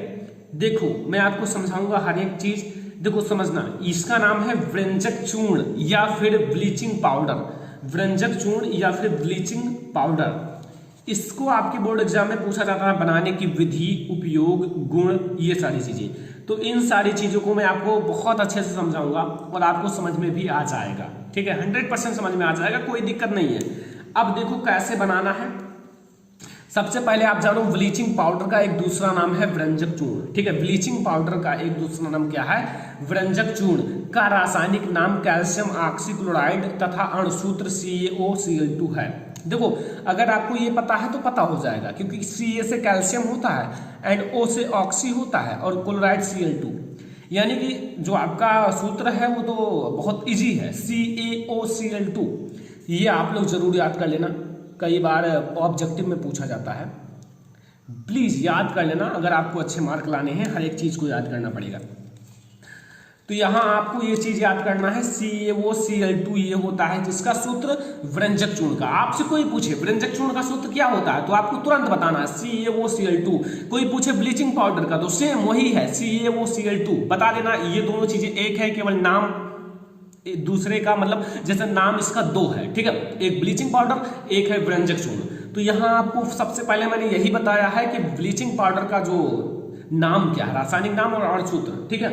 देखो मैं आपको समझाऊंगा हर एक चीज, देखो समझना। इसका नाम है व्यंजक चूर्ण या फिर ब्लीचिंग पाउडर, व्यंजक चूर्ण या फिर ब्लीचिंग पाउडर। इसको आपके बोर्ड एग्जाम में पूछा जाता है, बनाने की विधि, उपयोग, गुण, ये सारी चीजें। तो इन सारी चीजों को मैं आपको बहुत अच्छे से समझाऊंगा और आपको समझ में भी आ जाएगा, ठीक है, 100% समझ में आ जाएगा, कोई दिक्कत नहीं है। अब देखो कैसे बनाना है। सबसे पहले आप जानो ब्लीचिंग पाउडर का एक दूसरा नाम है व्यंजक चूर्ण, ठीक है। ब्लीचिंग पाउडर का एक दूसरा नाम क्या है? व्यंजक चूर्ण का रासायनिक नाम कैल्शियम ऑक्सीक्लोराइड तथा अणुसूत्र CaOCl2 है। देखो अगर आपको ये पता है तो पता हो जाएगा, क्योंकि Ca से कैल्शियम होता है एंड O से ऑक्सी होता है और क्लोराइड Cl2, यानी कि जो आपका सूत्र है वो तो बहुत इजी है, CaOCl2। ये आप लोग जरूर याद कर लेना, कई बार ऑब्जेक्टिव में पूछा जाता है, प्लीज याद कर लेना। अगर आपको अच्छे मार्क लाने हैं हर एक चीज को याद करना पड़ेगा। तो यहां आपको ये चीज याद करना है, CaOCl2 ये होता है जिसका सूत्र व्यंजक चूर्ण का। आपसे कोई पूछे व्यंजक चूर्ण का सूत्र क्या होता है तो आपको तुरंत बताना है CaOCl2। कोई पूछे ब्लीचिंग पाउडर का तो सेम वही है, CaOCl2 बता देना। ये दोनों चीजें एक है, केवल नाम दूसरे का, मतलब जैसे नाम इसका दो है, ठीक है, एक ब्लीचिंग पाउडर, एक है व्यंजक चूर्ण। तो यहां आपको सबसे पहले मैंने यही बताया है कि ब्लीचिंग पाउडर का जो नाम क्या है, रासायनिक नाम और अणुसूत्र। ठीक है,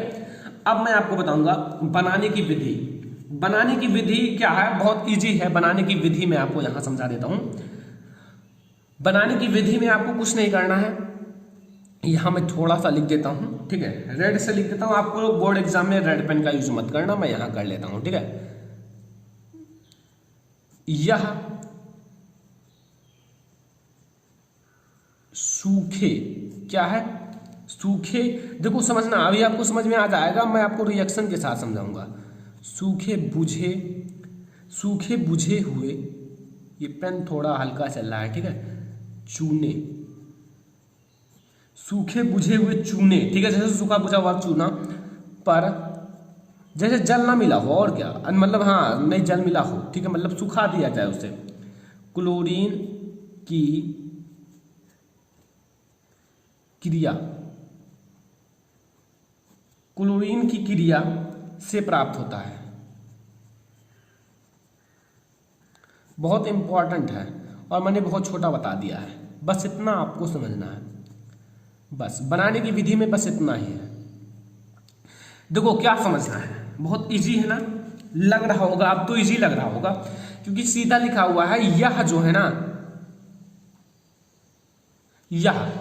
अब मैं आपको बताऊंगा बनाने की विधि। बनाने की विधि क्या है, बहुत इजी है। बनाने की विधि मैं आपको यहां समझा देता हूं। बनाने की विधि में आपको कुछ नहीं करना है, यहां मैं थोड़ा सा लिख देता हूं। ठीक है, रेड से लिख देता हूं। आपको बोर्ड एग्जाम में रेड पेन का यूज मत करना, मैं यहां कर लेता हूं। ठीक है, यह सूखे, क्या है, सूखे, देखो समझना, अभी आपको समझ में आ जाएगा, मैं आपको रिएक्शन के साथ समझाऊंगा। सूखे बुझे हुए, ये पेन थोड़ा हल्का चल रहा है। ठीक है, चूने, सूखे बुझे हुए चूने। ठीक है, जैसे सूखा बुझा हुआ चूना पर जैसे जल ना मिला हो, और क्या मतलब, हाँ नहीं जल मिला हो। ठीक है, मतलब सुखा दिया जाए उसे, क्लोरीन की क्रिया, क्लोरीन की क्रिया से प्राप्त होता है। बहुत इंपॉर्टेंट है और मैंने बहुत छोटा बता दिया है, बस इतना आपको समझना है। बस बनाने की विधि में बस इतना ही है। देखो क्या समझना है, बहुत इजी है ना, लग रहा होगा अब तो इजी लग रहा होगा, क्योंकि सीधा लिखा हुआ है। यह जो है ना, यह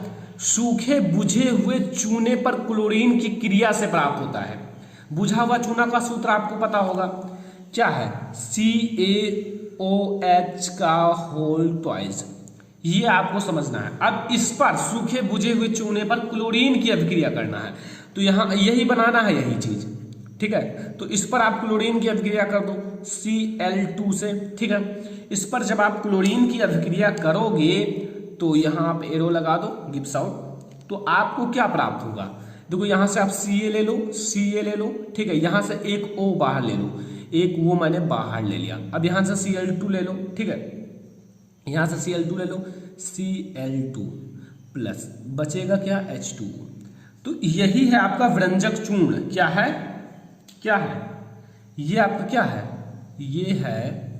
सूखे बुझे हुए चूने पर क्लोरीन की क्रिया से प्राप्त होता है। बुझा हुआ चूना का सूत्र आपको पता होगा, क्या है, CaOH का होल ट्वाइस। ये आपको समझना है। अब इस पर सूखे बुझे हुए चूने पर क्लोरीन की अभिक्रिया करना है, तो यहां यही बनाना है, यही चीज। ठीक है, तो इस पर आप क्लोरीन की अभिक्रिया कर दो Cl2 से। ठीक है, इस पर जब आप क्लोरीन की अभिक्रिया करोगे तो यहां आप एरो लगा दो, गिव्स आउट, तो आपको क्या प्राप्त होगा। देखो यहां से आप Ca ले लो, Ca ले लो। ठीक है, यहां से एक O बाहर ले लो, एक वो मैंने बाहर ले लिया। अब यहां से Cl2 ले लो। ठीक है, यहां से Cl2 ले लो, Cl2 प्लस बचेगा क्या, H2। तो यही है आपका व्यंजक चूर्ण। क्या है, क्या है ये आपका, क्या है, ये है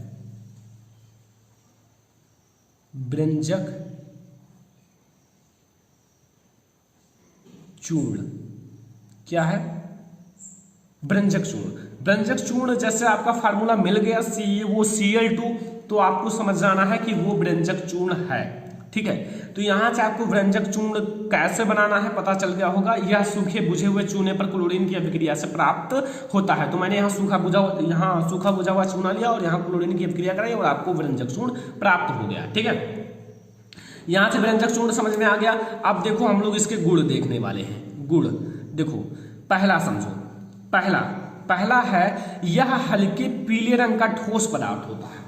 व्यंजक चूर्ण। क्या है, व्यंजक चूर्ण। व्यंजक चूर्ण जैसे आपका फार्मूला मिल गया वो Cl2, तो आपको समझ जाना है कि वो व्यंजक चूर्ण है। ठीक है, तो यहां से आपको व्यंजक चूर्ण कैसे बनाना है पता चल गया होगा। यह सूखे बुझे हुए चूने पर क्लोरीन की अभिक्रिया से प्राप्त होता है। तो मैंने यहाँ सूखा बुझा हुआ चूना लिया और यहाँ क्लोरीन की अभिक्रिया कराई और आपको व्यंजक चूर्ण प्राप्त हो गया। ठीक है, यहां से व्यंजक चूर्ण समझ में आ गया। अब देखो हम लोग इसके गुण देखने वाले हैं। गुण देखो, पहला समझो, पहला है, यह हल्के पीले रंग का ठोस पदार्थ होता है।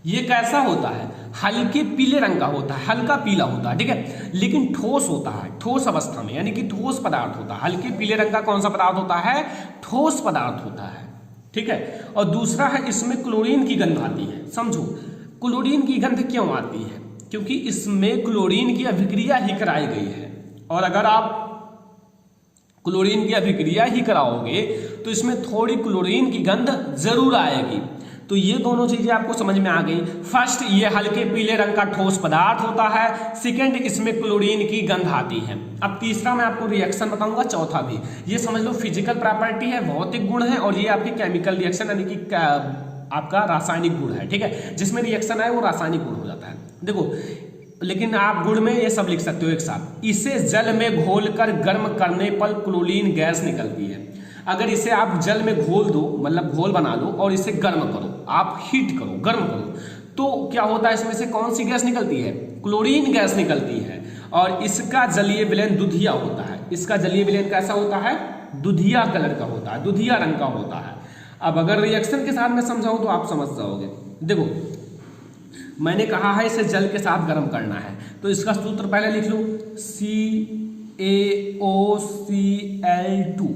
ये कैसा होता है, हल्के पीले रंग का होता है, हल्का पीला होता है। ठीक है, लेकिन ठोस होता है, ठोस अवस्था में, यानी कि ठोस पदार्थ होता है। हल्के पीले रंग का कौन सा पदार्थ होता है, ठोस पदार्थ होता है। ठीक है, और दूसरा है, इसमें क्लोरीन की गंध आती है। समझो क्लोरीन की गंध क्यों आती है, क्योंकि इसमें क्लोरीन की अभिक्रिया ही कराई गई है। और अगर आप क्लोरीन की अभिक्रिया ही कराओगे तो इसमें थोड़ी क्लोरीन की गंध जरूर आएगी। तो ये दोनों चीजें आपको समझ में आ गई। फर्स्ट, ये हल्के पीले रंग का ठोस पदार्थ होता है। सेकंड, इसमें क्लोरीन की गंध आती है। अब तीसरा मैं आपको रिएक्शन बताऊंगा, चौथा भी ये समझ लो फिजिकल प्रॉपर्टी है, भौतिक गुण है, और ये आपकी केमिकल रिएक्शन यानी कि आपका रासायनिक गुण है। ठीक है, जिसमें रिएक्शन है वो रासायनिक गुण हो जाता है। देखो, लेकिन आप गुण में ये सब लिख सकते हो एक साथ। इसे जल में घोलकर गर्म करने पर क्लोरीन गैस निकलती है। अगर इसे आप जल में घोल दो, मतलब घोल बना लो और इसे गर्म करो, आप हीट करो, गर्म करो, तो क्या होता है, इसमें से कौन सी गैस निकलती है, क्लोरीन गैस निकलती है। और इसका जलीय विलयन दुधिया होता है। इसका जलीय विलयन कैसा होता है, दुधिया कलर का होता है, दुधिया रंग का होता है। अब अगर रिएक्शन के साथ मैं समझाऊं तो आप समझ जाओगे। देखो मैंने कहा है इसे जल के साथ गर्म करना है, तो इसका सूत्र पहले लिख लो, CaOCl2।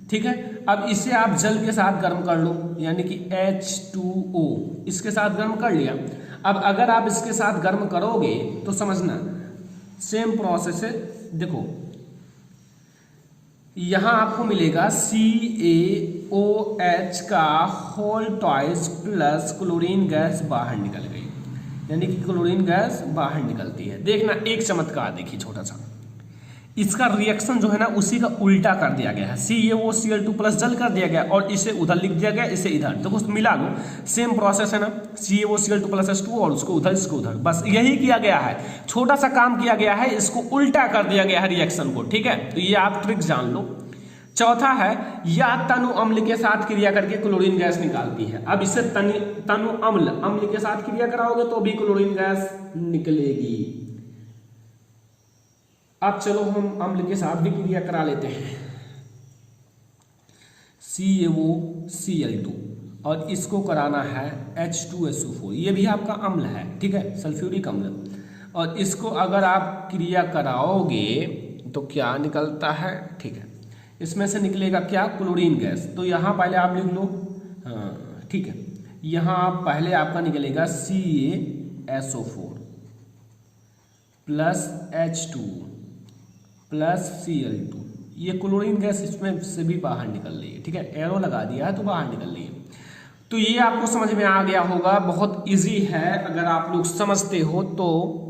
ठीक है, अब इसे आप जल के साथ गर्म कर लो, यानी कि H2O, इसके साथ गर्म कर लिया। अब अगर आप इसके साथ गर्म करोगे तो समझना सेम प्रोसेस है। देखो यहां आपको मिलेगा CaOH का whole twice plus chlorine gas बाहर निकल गई, यानी कि क्लोरीन गैस बाहर निकलती है। देखना एक चमत्कार देखिए छोटा सा, इसका रिएक्शन जो है ना उसी का उल्टा कर दिया गया है, CaOCl2 प्लस जल कर दिया गया और इसे उधर लिख दिया गया, इसे इधर। तो कुछ मिला लो, सेम प्रोसेस है ना, CaOCl2 प्लस H2 और उसको उधर इसको उधर, बस यही किया गया है, छोटा सा काम किया गया है, इसको उल्टा कर दिया गया है रिएक्शन को, ठीक है। तो ये आप ट्रिक जान लो। चौथा है, या तनु अम्ल के साथ क्रिया करके क्लोरीन गैस निकालती है। अब इसे तनु अम्ल के साथ क्रिया कराओगे तो भी क्लोरीन गैस निकलेगी। अब चलो हम अम्ल के साथ भी क्रिया करा लेते हैं, CaOCl2 और इसको कराना है H2SO4, ये भी आपका अम्ल है, ठीक है, सल्फ्यूरिक अम्ल। और इसको अगर आप क्रिया कराओगे तो क्या निकलता है, ठीक है, इसमें से निकलेगा क्या, क्लोरीन गैस। तो यहाँ पहले आप लिख लो, हाँ ठीक है, यहाँ पहले आपका निकलेगा CaSO4 plus H2 plus Cl2, ये क्लोरीन गैस इसमें से भी बाहर निकल रही है, ठीक है, एरो लगा दिया है तो बाहर निकल रही है। तो ये आपको समझ में आ गया होगा, बहुत इजी है अगर आप लोग समझते हो तो,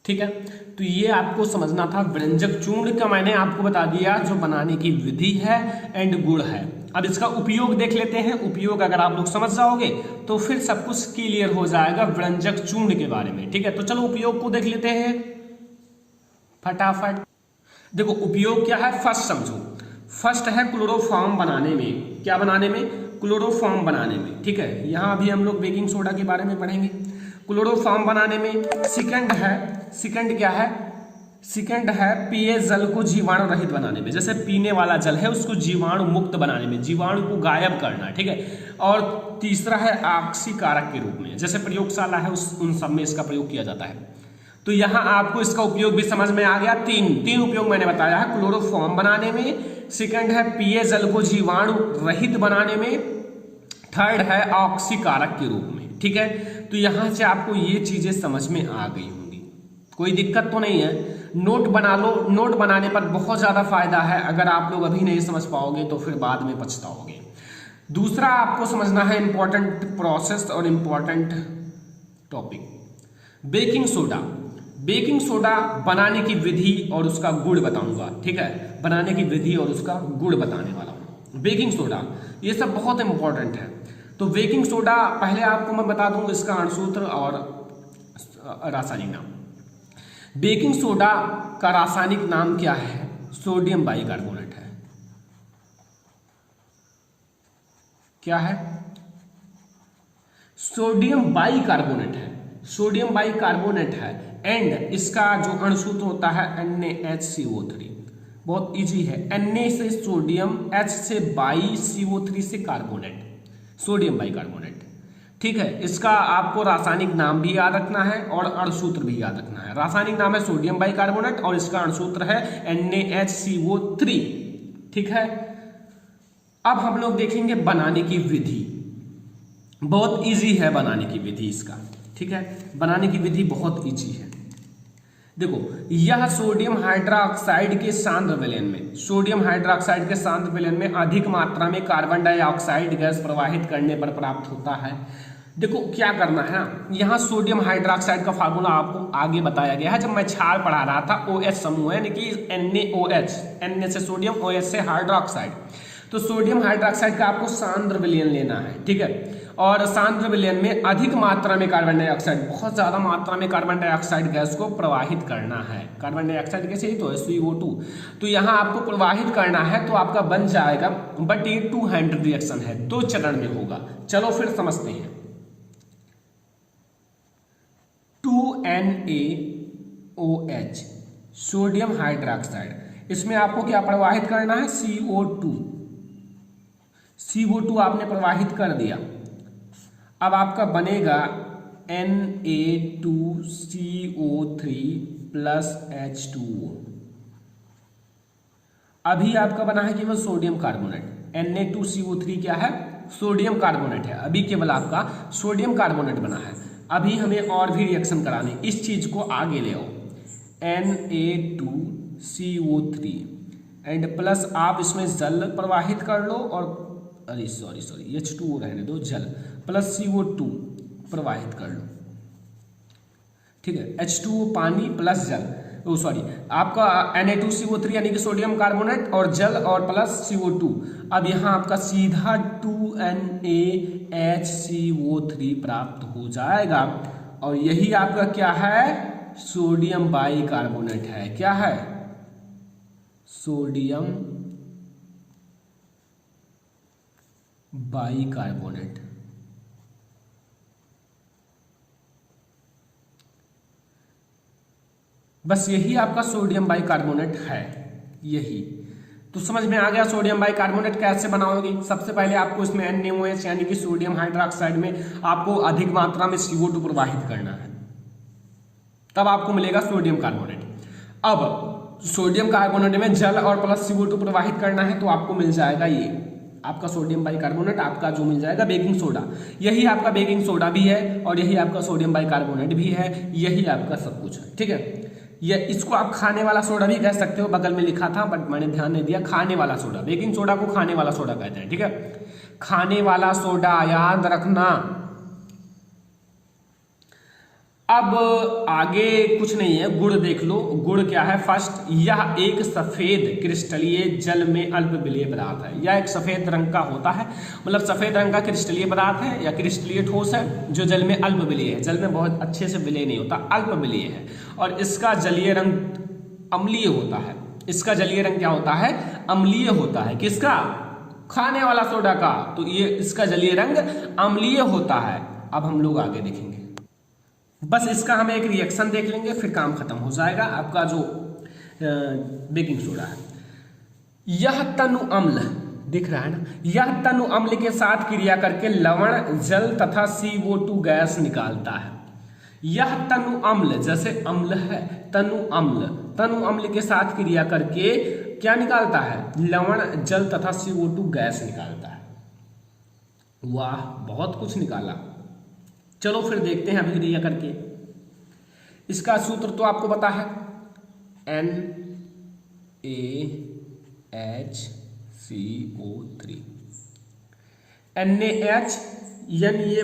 ठीक है। तो ये आपको समझना था। व्यंजक चूर्ण का मैंने आपको बता दिया जो बनाने की विधि है एंड गुण है। अब इसका उपयोग देख लेते हैं। उपयोग अगर आप लोग समझ जाओगे तो फिर सब कुछ क्लियर हो जाएगा व्यंजक चूर्ण के बारे में, ठीक है। तो चलो उपयोग को देख लेते हैं फटाफट। देखो उपयोग क्या है, फर्स्ट समझो। फर्स्ट है क्लोरोफॉर्म बनाने में, क्या बनाने में, क्लोरोफॉर्म बनाने में, ठीक है। यहाँ अभी हम लोग बेकिंग सोडा के बारे में पढ़ेंगे क्लोरोफॉर्म बनाने में। सेकंड क्या है, सेकंड है पेय जल को जीवाणु रहित बनाने में, जैसे पीने वाला जल है उसको जीवाणु मुक्त बनाने में, जीवाणु को गायब करना, ठीक है। और तीसरा है ऑक्सीकारक के रूप में, जैसे प्रयोगशाला है उन सब में इसका प्रयोग किया जाता है। तो यहाँ आपको इसका उपयोग भी समझ में आ गया। तीन उपयोग मैंने बताया है, क्लोरोफॉर्म बनाने में, सेकंड है पेय जल को जीवाणु रहित बनाने में, थर्ड है ऑक्सीकारक के रूप में, ठीक है। तो यहाँ से आपको ये चीजें समझ में आ गई होंगी, कोई दिक्कत तो नहीं है। नोट बना लो, नोट बनाने पर बहुत ज्यादा फायदा है। अगर आप लोग अभी नहीं समझ पाओगे तो फिर बाद में पछताओगे। दूसरा आपको समझना है इंपॉर्टेंट प्रोसेस और important topic, baking soda. Baking soda बनाने की विधि और उसका गुण बताऊंगा, ठीक है। बनाने की विधि और उसका गुण बताने वाला हूं। बेकिंग सोडा ये सब बहुत इंपॉर्टेंट है। तो बेकिंग सोडा पहले आपको मैं बता दूं इसका अणुसूत्र और रासायनिक नाम। बेकिंग सोडा का रासायनिक नाम क्या है, सोडियम बाइकार्बोनेट है। क्या है, सोडियम बाइकार्बोनेट है, सोडियम बाइकार्बोनेट है। एंड इसका जो अणुसूत्र होता है NaHCO3, बहुत इजी है। Na से सोडियम, H से बाई, CO3 से कार्बोनेट, सोडियम बाइकार्बोनेट, ठीक है। इसका आपको रासायनिक नाम भी याद रखना है और अणुसूत्र भी याद रखना है। रासायनिक नाम है सोडियम बाइकार्बोनेट और इसका अणुसूत्र है NaHCO3, ठीक है। अब हम लोग देखेंगे बनाने की विधि, बहुत इजी है बनाने की विधि इसका, ठीक है। बनाने की विधि बहुत इजी है। देखो यह सोडियम हाइड्रोक्साइड के सांद्र विलयन में, सोडियम हाइड्रोक्साइड के सांद्र विलयन में अधिक मात्रा में कार्बन डाइऑक्साइड गैस प्रवाहित करने पर प्राप्त होता है। देखो क्या करना है, यहाँ सोडियम हाइड्रोक्साइड का फार्मूला आपको आगे बताया गया है जब मैं क्षार पढ़ा रहा था। OH समूह यानी कि NaOH, Na से सोडियम, OH से हाइड्रोक्साइड। तो सोडियम हाइड्रोक्साइड का आपको सांद्र विलयन लेना है, ठीक है। और सांद्र विलयन में अधिक मात्रा में कार्बन डाइऑक्साइड, बहुत ज्यादा मात्रा में कार्बन डाइऑक्साइड गैस को प्रवाहित करना है। कार्बन डाइऑक्साइड गैस ही तो है, CO2। तो यहाँ आपको प्रवाहित करना है तो आपका बन जाएगा, बट ये 2 हैंड रिएक्शन है, 2 चरण में होगा। चलो फिर समझते हैं। 2NaOH सोडियम हाइड्रोक्साइड, इसमें आपको क्या प्रवाहित करना है, CO2 आपने प्रवाहित कर दिया। अब आपका बनेगा Na2CO3 प्लस H2O। अभी आपका बना है केवल सोडियम कार्बोनेट। Na2CO3 क्या है, सोडियम कार्बोनेट है। अभी केवल आपका सोडियम कार्बोनेट बना है। अभी हमें और भी रिएक्शन कराने, इस चीज को आगे ले आओ। Na2CO3 एंड प्लस आप इसमें जल प्रवाहित कर लो और सॉरी H2O रहने दो, जल प्लस CO2 प्रवाहित कर लो, ठीक है। H2O पानी प्लस जल, सॉरी आपका Na2CO3 यानी कि सोडियम कार्बोनेट और जल और प्लस CO2। अब यहाँ आपका सीधा 2NaHCO3 प्राप्त हो जाएगा और यही आपका क्या है, सोडियम बाइकार्बोनेट है। क्या है, सोडियम बाइकार्बोनेट। बस यही आपका सोडियम बाइकार्बोनेट है। यही तो समझ में आ गया सोडियम बाइकार्बोनेट कैसे बनाओगे। सबसे पहले आपको इसमें NaOH यानी कि सोडियम हाइड्रोक्साइड में आपको अधिक मात्रा में CO2 प्रवाहित करना है, तब आपको मिलेगा सोडियम कार्बोनेट। अब सोडियम कार्बोनेट में जल और प्लस CO2 प्रवाहित करना है तो आपको मिल जाएगा ये आपका सोडियम बाइकार्बोनेट, आपका जो मिल जाएगा बेकिंग सोडा। यही आपका बेकिंग सोडा भी है और यही आपका सोडियम बाइकार्बोनेट भी है, यही आपका सब कुछ है। ठीक है, ये इसको आप खाने वाला सोडा भी कह सकते हो, बगल में लिखा था बट मैंने ध्यान नहीं दिया। खाने वाला सोडा, बेकिंग सोडा को खाने वाला सोडा कहते हैं। ठीक है, खाने वाला सोडा याद रखना। अब आगे कुछ नहीं है, गुड़ देख लो। गुड़ क्या है, फर्स्ट यह एक सफेद क्रिस्टलीय जल में अल्प विलेय पदार्थ है। यह एक सफेद रंग का होता है, मतलब सफेद रंग का क्रिस्टलीय पदार्थ है या क्रिस्टलीय ठोस है जो जल में अल्प विलेय है। जल में बहुत अच्छे से विलेय नहीं होता, अल्प विलेय है और इसका जलीय रंग अम्लीय होता है। इसका जलीय रंग क्या होता है, अम्लीय होता है। किसका, खाने वाला सोडा का। तो ये इसका जलीय रंग अम्लीय होता है। अब हम लोग आगे देखेंगे, बस इसका हम एक रिएक्शन देख लेंगे फिर काम खत्म हो जाएगा। आपका जो बेकिंग सोडा है, यह तनु अम्ल दिख रहा है ना, यह तनु अम्ल के साथ क्रिया करके लवण, जल तथा CO2 गैस निकालता है। यह तनु अम्ल, जैसे अम्ल है, तनु अम्ल के साथ क्रिया करके क्या निकालता है, लवण, जल तथा CO2 गैस निकालता है। वाह, बहुत कुछ निकाला। चलो फिर देखते हैं अभी क्रिया करके। इसका सूत्र तो आपको पता है, NaHCO3। NaH यानी ये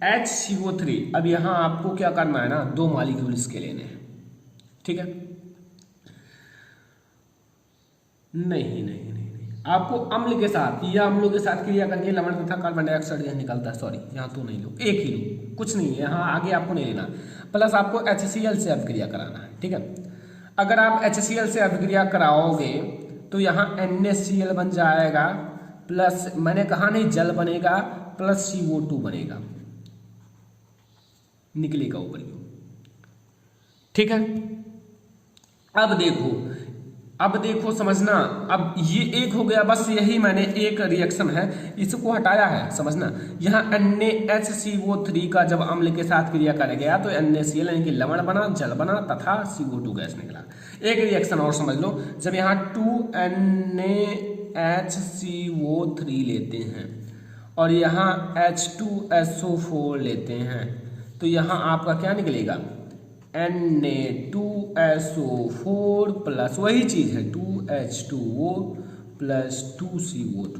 HCO3। अब यहां आपको क्या करना है ना, 2 मॉलिक्यूल इसके लेने हैं। ठीक है, नहीं, आपको अम्ल के साथ या अम्लों के साथ क्रिया करके लवण तथा कार्बन डाइऑक्साइड यह निकलता है। सॉरी, यहाँ तो नहीं लो, एक ही लो, कुछ नहीं है यहाँ आगे आपको नहीं लेना। प्लस आपको HCl से अभिक्रिया कराना है। ठीक है, अगर आप HCl से अभिक्रिया कराओगे तो यहाँ NaCl बन जाएगा, प्लस मैंने कहा नहीं जल बनेगा, प्लस CO2 बनेगा, निकलेगा ऊपर की। ठीक है, अब देखो समझना। अब ये एक हो गया, बस यही मैंने एक रिएक्शन है, इसको हटाया है, समझना। यहाँ NaHCO3 का जब अम्ल के साथ क्रिया कर गया तो NaCl यानी कि लवण बना, जल बना तथा CO2 गैस निकला। एक रिएक्शन और समझ लो, जब यहाँ 2NaHCO3 लेते हैं और यहाँ H2SO4 लेते हैं तो यहाँ आपका क्या निकलेगा, Na2SO4 प्लस वही चीज है 2H2O प्लस 2CO2।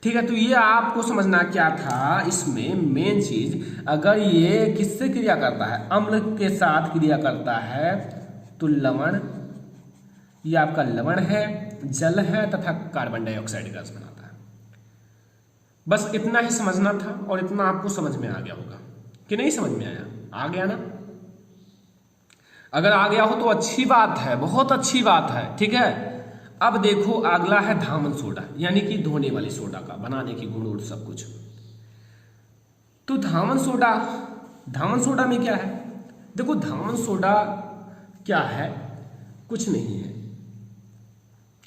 ठीक है, तो ये आपको समझना क्या था इसमें मेन चीज। अगर ये किससे क्रिया करता है, अम्ल के साथ क्रिया करता है तो लवण, ये आपका लवण है, जल है तथा कार्बन डाइऑक्साइड गैस बनाता है। बस इतना ही समझना था और इतना आपको समझ में आ गया होगा कि नहीं समझ में आया, आ गया ना। अगर आ गया हो तो अच्छी बात है, बहुत अच्छी बात है। ठीक है, अब देखो अगला है धामन सोडा, यानी कि धोने वाली सोडा का बनाने की गुण और सब कुछ। तो धामन सोडा में क्या है, देखो धामन सोडा क्या है, कुछ नहीं है,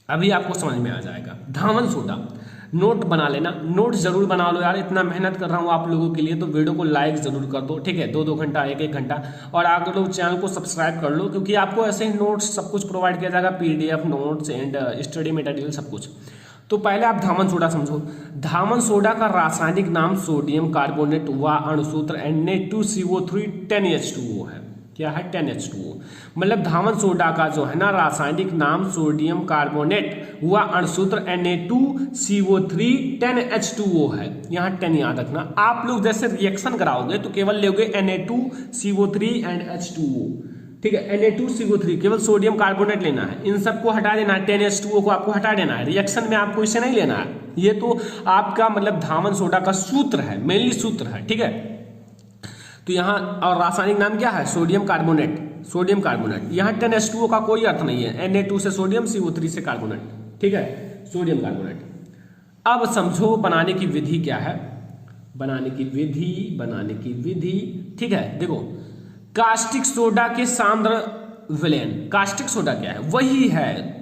अभी आपको समझ में आ जाएगा। धामन सोडा नोट बना लेना, नोट जरूर बना लो यार, इतना मेहनत कर रहा हूँ आप लोगों के लिए तो वीडियो को लाइक जरूर कर दो। ठीक है, 2-2 घंटा 1-1 घंटा, और आप लोग चैनल को सब्सक्राइब कर लो क्योंकि आपको ऐसे ही नोट्स सब कुछ प्रोवाइड किया जाएगा, PDF notes and study material सब कुछ। तो पहले आप धामन सोडा समझो। धामन सोडा का रासायनिक नाम सोडियम कार्बोनेट व अणुसूत्र Na2CO3 10H2O है। क्या है, 10H2O। मतलब धामन सोडा का जो है ना रासायनिक नाम सोडियम कार्बोनेट व अणुसूत्र Na2CO3 10H2O है। यहाँ 10 याद रखना। आप लोग जैसे रिएक्शन कराओगे तो केवल लोगे Na2CO3 एंड H2O, ठीक है, Na2CO3 केवल सोडियम कार्बोनेट लेना है, इन सबको हटा देना है, 10H2O को आपको हटा देना है, रिएक्शन में आपको इसे नहीं लेना है। ये तो आपका मतलब धामन सोडा का सूत्र है, मेनली सूत्र है, ठीक है। तो यहाँ और रासायनिक नाम क्या है, सोडियम कार्बोनेट, सोडियम कार्बोनेट। यहाँ 10H2O का कोई अर्थ नहीं है, Na2 से सोडियम, CO3 से कार्बोनेट, ठीक है, सोडियम कार्बोनेट। अब समझो बनाने की विधि क्या है, बनाने की विधि, ठीक है। देखो कास्टिक सोडा के सांद्र विलयन, कास्टिक सोडा क्या है, वही है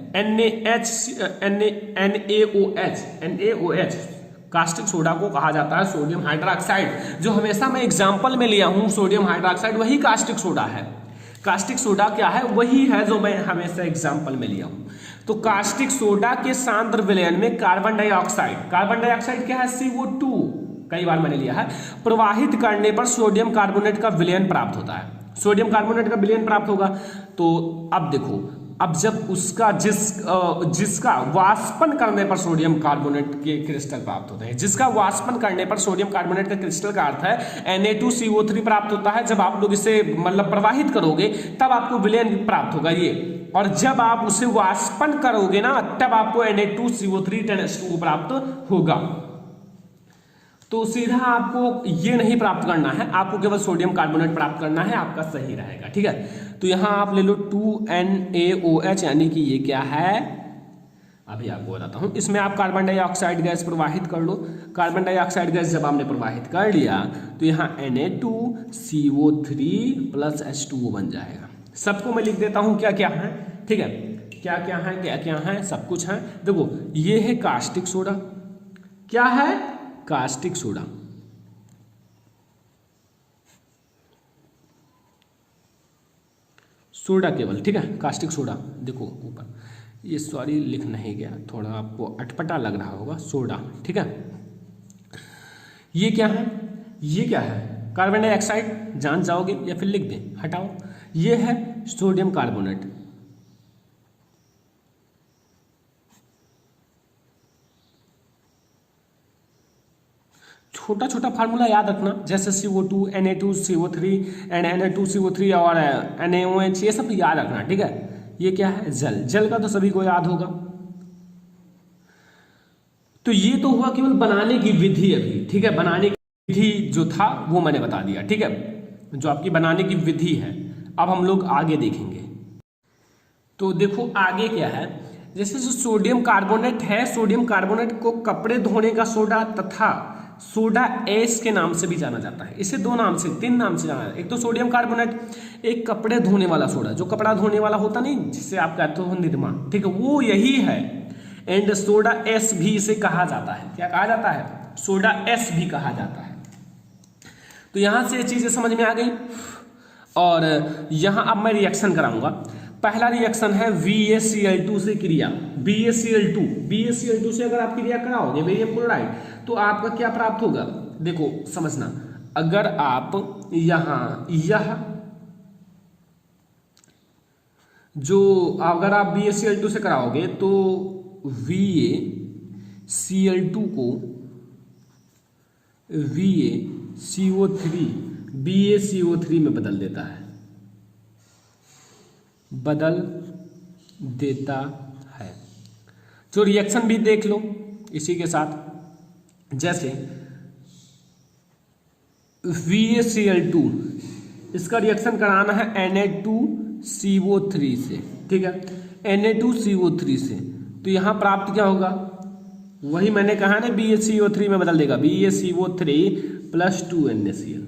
NaOH। कास्टिक सोडा को कहा जाता है सोडियम हाइड्रोक्साइड, जो हमेशा मैं एग्जांपल में लिया हूं सोडियम हाइड्रोक्साइड, वही कास्टिक सोडा है। कास्टिक सोडा क्या है, वही है जो मैं हमेशा एग्जांपल में लिया हूं। तो कास्टिक सोडा के सांद्र विलयन में कार्बन डाइऑक्साइड, कार्बन डाइऑक्साइड क्या है, CO2, कई बार मैंने लिया है, प्रवाहित करने पर सोडियम कार्बोनेट का विलयन प्राप्त होता है, सोडियम कार्बोनेट का विलयन प्राप्त होगा। तो अब देखो, अब जब उसका जिसका वाष्पन करने पर सोडियम कार्बोनेट के क्रिस्टल प्राप्त होते हैं, जिसका वाष्पन करने पर सोडियम कार्बोनेट का क्रिस्टल का अर्थ है Na2CO3 प्राप्त होता है। जब आप लोग इसे मतलब प्रवाहित करोगे तब आपको विलयन प्राप्त होगा ये, और जब आप उसे वाष्पन करोगे ना तब आपको Na2CO3 10H2O प्राप्त होगा। तो सीधा आपको ये नहीं प्राप्त करना है, आपको केवल सोडियम कार्बोनेट प्राप्त करना है, आपका सही रहेगा, ठीक है। तो यहां आप ले लो 2NaOH, यानी कि ये क्या है, अभी आपको बताता हूं। इसमें आप कार्बन डाइऑक्साइड गैस प्रवाहित कर लो, कार्बन डाइऑक्साइड गैस जब आपने प्रवाहित कर लिया तो यहाँ Na2CO3 प्लस H2O बन जाएगा। सबको मैं लिख देता हूं क्या क्या है, ठीक है, क्या क्या है, सब कुछ है। देखो ये है कास्टिक सोडा, क्या है, कास्टिक सोडा, सोडा केवल, ठीक है, कास्टिक सोडा। देखो ऊपर ये सॉरी लिख नहीं गया, थोड़ा आपको अटपटा लग रहा होगा, सोडा, ठीक है। ये क्या है, ये क्या है, कार्बन डाइऑक्साइड, जान जाओगे या फिर लिख दें, हटाओ, ये है सोडियम कार्बोनेट। छोटा छोटा फार्मूला याद रखना, जैसे CO2, Na2CO3 एंड Na2CO3 और NaOH, ये सब याद रखना, ठीक है। ये क्या है, जल, जल का तो सभी को याद होगा। तो ये तो हुआ केवल बनाने की विधि अभी, ठीक है, बनाने की विधि जो था वो मैंने बता दिया, ठीक है, जो आपकी बनाने की विधि है। अब हम लोग आगे देखेंगे। तो देखो आगे क्या है, जैसे जो सोडियम कार्बोनेट है, सोडियम कार्बोनेट को कपड़े धोने का सोडा तथा सोडा एस के नाम से भी जाना जाता है। इसे दो नाम से, तीन नाम से जाना जाता है। एक तो सोडियम कार्बोनेट, एक कपड़े धोने वाला सोडा, जो कपड़ा धोने वाला होता नहीं, जिससे आप कहते हो निरमा, ठीक है, वो यही है। एंड सोडा एस भी इसे कहा जाता है, क्या कहा जाता है, सोडा एस भी कहा जाता है। तो यहां से ये चीजें समझ में आ गई। और यहां अब मैं रिएक्शन कराऊंगा। पहला रिएक्शन है VaCl2 से क्रिया, BaCl2 से अगर आप क्रिया कराओगे बेरियम क्लोराइड, तो आपका क्या प्राप्त होगा, देखो समझना। अगर आप यह जो अगर आप BaCl2 से कराओगे तो VaCl2 को BaCO3 में बदल देता है, जो रिएक्शन भी देख लो इसी के साथ। जैसे VaCl2, इसका रिएक्शन कराना है Na2CO3 से, ठीक है, Na2CO3 से, तो यहां प्राप्त क्या होगा, वही मैंने कहा ना, BaCO3 में बदल देगा, BaCO3 प्लस 2NaCl।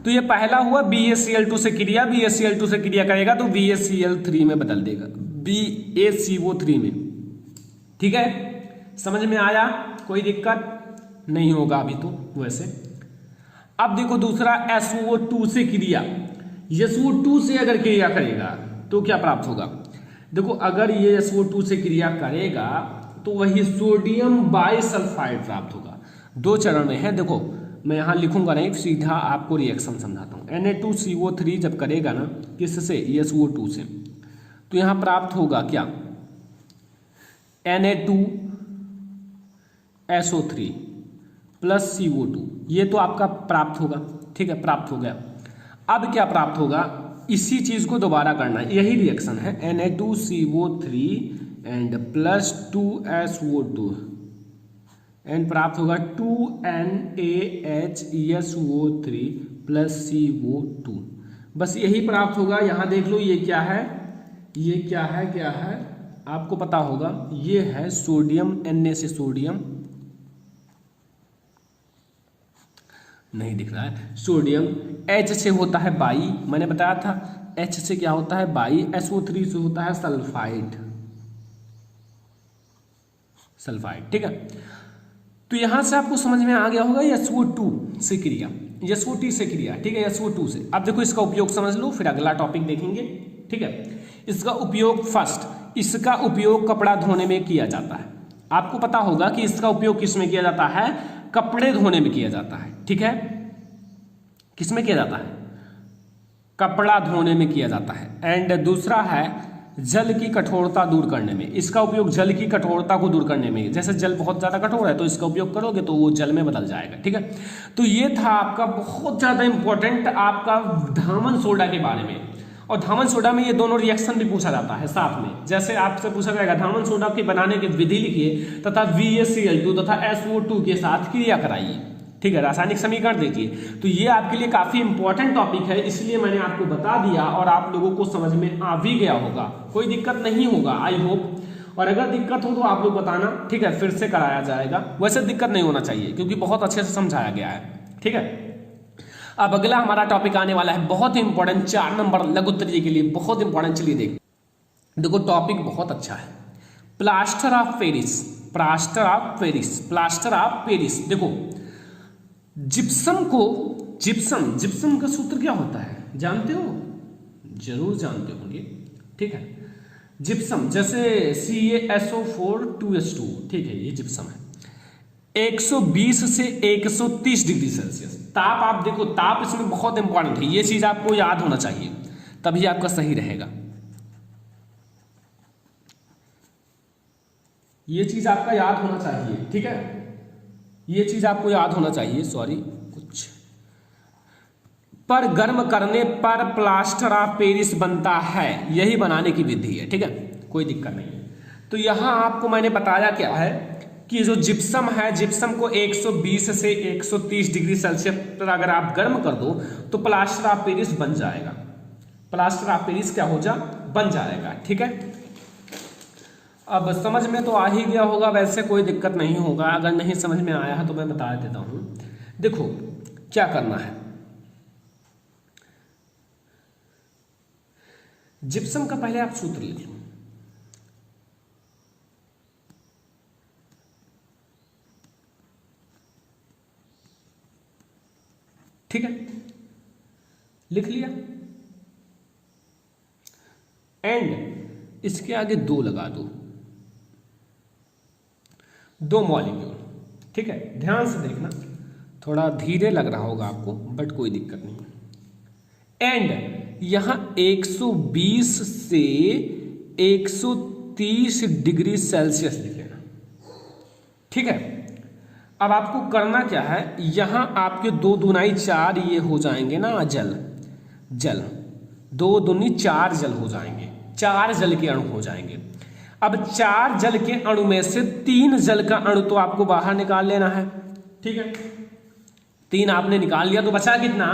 तो ये पहला हुआ BaCl2 से क्रिया, BaCl2 से क्रिया करेगा तो BaCl3 में बदल देगा, BaCO3 में, ठीक है, समझ में आया, कोई दिक्कत नहीं होगा अभी तो वैसे। अब देखो दूसरा SO2 से क्रिया, SO2 से अगर क्रिया करेगा तो क्या प्राप्त होगा, देखो अगर ये SO2 से क्रिया करेगा तो वही सोडियम बाइसल्फाइड प्राप्त होगा। दो चरण में है, देखो मैं यहां लिखूंगा नहीं, सीधा आपको रिएक्शन समझाता हूं। Na2CO3 जब करेगा ना किससे, SO2 से, तो यहां प्राप्त होगा क्या, Na2SO3 प्लस CO2, ये तो आपका प्राप्त होगा, ठीक है, प्राप्त हो गया। अब क्या प्राप्त होगा, इसी चीज को दोबारा करना है, यही रिएक्शन है Na2CO3 and plus 2SO2 and प्राप्त होगा 2NaHSO3 प्लस CO2। बस यही प्राप्त होगा। यहां देख लो ये क्या है, ये क्या है आपको पता होगा, ये है सोडियम, Na से सोडियम नहीं दिख रहा है, सोडियम, H से होता है बाई, मैंने बताया था H से क्या होता है बाई, SO3 से होता है सल्फाइड, ठीक है। तो यहां से आपको समझ में आ गया होगा SO2 से क्रिया, SO2 से क्रिया, ठीक है, SO2 से। अब देखो इसका उपयोग समझ लो, फिर अगला टॉपिक देखेंगे, ठीक है। इसका उपयोग फर्स्ट, इसका उपयोग कपड़ा धोने में किया जाता है। आपको पता होगा कि इसका उपयोग किस में किया जाता है, कपड़े धोने में किया जाता है, ठीक है। किस में किया जाता है, कपड़ा धोने में किया जाता है। एंड दूसरा है जल की कठोरता दूर करने में, इसका उपयोग जल की कठोरता को दूर करने में, जैसे जल बहुत ज्यादा कठोर है तो इसका उपयोग करोगे तो वो जल में बदल जाएगा, ठीक है। तो ये था आपका बहुत ज्यादा इंपॉर्टेंट आपका धामन सोडा के बारे में। और धामन सोडा में ये दोनों रिएक्शन भी पूछा जाता है साथ में, जैसे आपसे पूछा जाएगा धामन सोडा की बनाने की विधि लिखिए तथा VaCl2 तथा SO2 के साथ क्रिया कराइए, ठीक है, रासायनिक समीकरण देखिए। तो ये आपके लिए काफी इंपॉर्टेंट टॉपिक है, इसलिए मैंने आपको बता दिया और आप लोगों को समझ में आ भी गया होगा, कोई दिक्कत नहीं होगा आई होप। और अगर दिक्कत हो तो आप लोग बताना, ठीक है, फिर से कराया जाएगा। वैसे दिक्कत नहीं होना चाहिए क्योंकि बहुत अच्छे से समझाया गया है, ठीक है। अब अगला हमारा टॉपिक आने वाला है बहुत ही इंपॉर्टेंट, 4 नंबर लघुत्तरीय के लिए बहुत इंपॉर्टेंट। चलिए देखो टॉपिक बहुत अच्छा है, plaster of Paris, plaster of Paris, plaster of Paris. देखो जिप्सम को, जिप्सम का सूत्र क्या होता है जानते हो, जरूर जानते होंगे, ठीक है। जिप्सम जैसे CaSO4 2H2, ठीक है, ये जिप्सम है। 120 से 130 डिग्री सेल्सियस ताप, आप देखो ताप इसमें बहुत इंपॉर्टेंट है, ये चीज आपको याद होना चाहिए तभी आपका सही रहेगा। ये चीज आपका याद होना चाहिए, ठीक है, ये चीज आपको याद होना चाहिए, सॉरी कुछ पर गर्म करने पर प्लास्टर ऑफ पेरिस बनता है, यही बनाने की विधि है, ठीक है, कोई दिक्कत नहीं है। तो यहां आपको मैंने बताया क्या है कि जो जिप्सम है, जिप्सम को 120 से 130 डिग्री सेल्सियस पर अगर आप गर्म कर दो तो प्लास्टर ऑफ पेरिस बन जाएगा, प्लास्टर ऑफ पेरिस क्या हो जा बन जाएगा, ठीक है। अब समझ में तो आ ही गया होगा, वैसे कोई दिक्कत नहीं होगा, अगर नहीं समझ में आया है तो मैं बता देता हूं। देखो क्या करना है, जिप्सम का पहले आप सूत्र लिख लो, ठीक है, लिख लिया। एंड इसके आगे 2 लगा दो, 2 मॉलिक्यूल, ठीक है, ध्यान से देखना, थोड़ा धीरे लग रहा होगा आपको बट कोई दिक्कत नहीं। एंड यहां 120 से 130 डिग्री सेल्सियस लिख लेना, ठीक है। अब आपको करना क्या है, यहां आपके 2 दूनाई 4 ये हो जाएंगे ना जल, 2 दूनी 4 जल हो जाएंगे, 4 जल के अणु हो जाएंगे। अब 4 जल के अणु में से 3 जल का अणु तो आपको बाहर निकाल लेना है, ठीक है, 3 आपने निकाल लिया तो बचा कितना,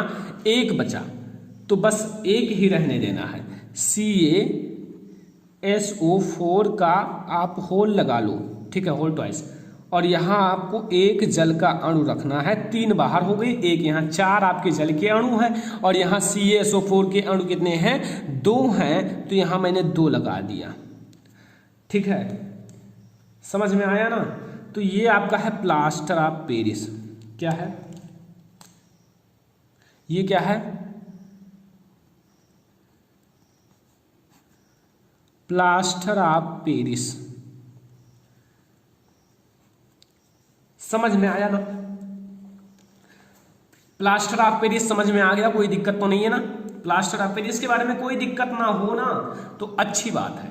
1 बचा, तो बस 1 ही रहने देना है। CaSO4 का आप होल लगा लो, ठीक है, होल ट्वाइस, और यहां आपको 1 जल का अणु रखना है, 3 बाहर हो गई, 1 यहां, 4 आपके जल के अणु है और यहां CaSO4 के अणु कितने हैं, 2 हैं, तो यहां मैंने 2 लगा दिया, ठीक है, समझ में आया ना। तो ये आपका है प्लास्टर ऑफ पेरिस, क्या है ये, क्या है प्लास्टर ऑफ पेरिस, समझ में आया ना, प्लास्टर ऑफ पेरिस समझ में आ गया, कोई दिक्कत तो नहीं है ना। प्लास्टर ऑफ पेरिस के बारे में कोई दिक्कत ना हो ना तो अच्छी बात है,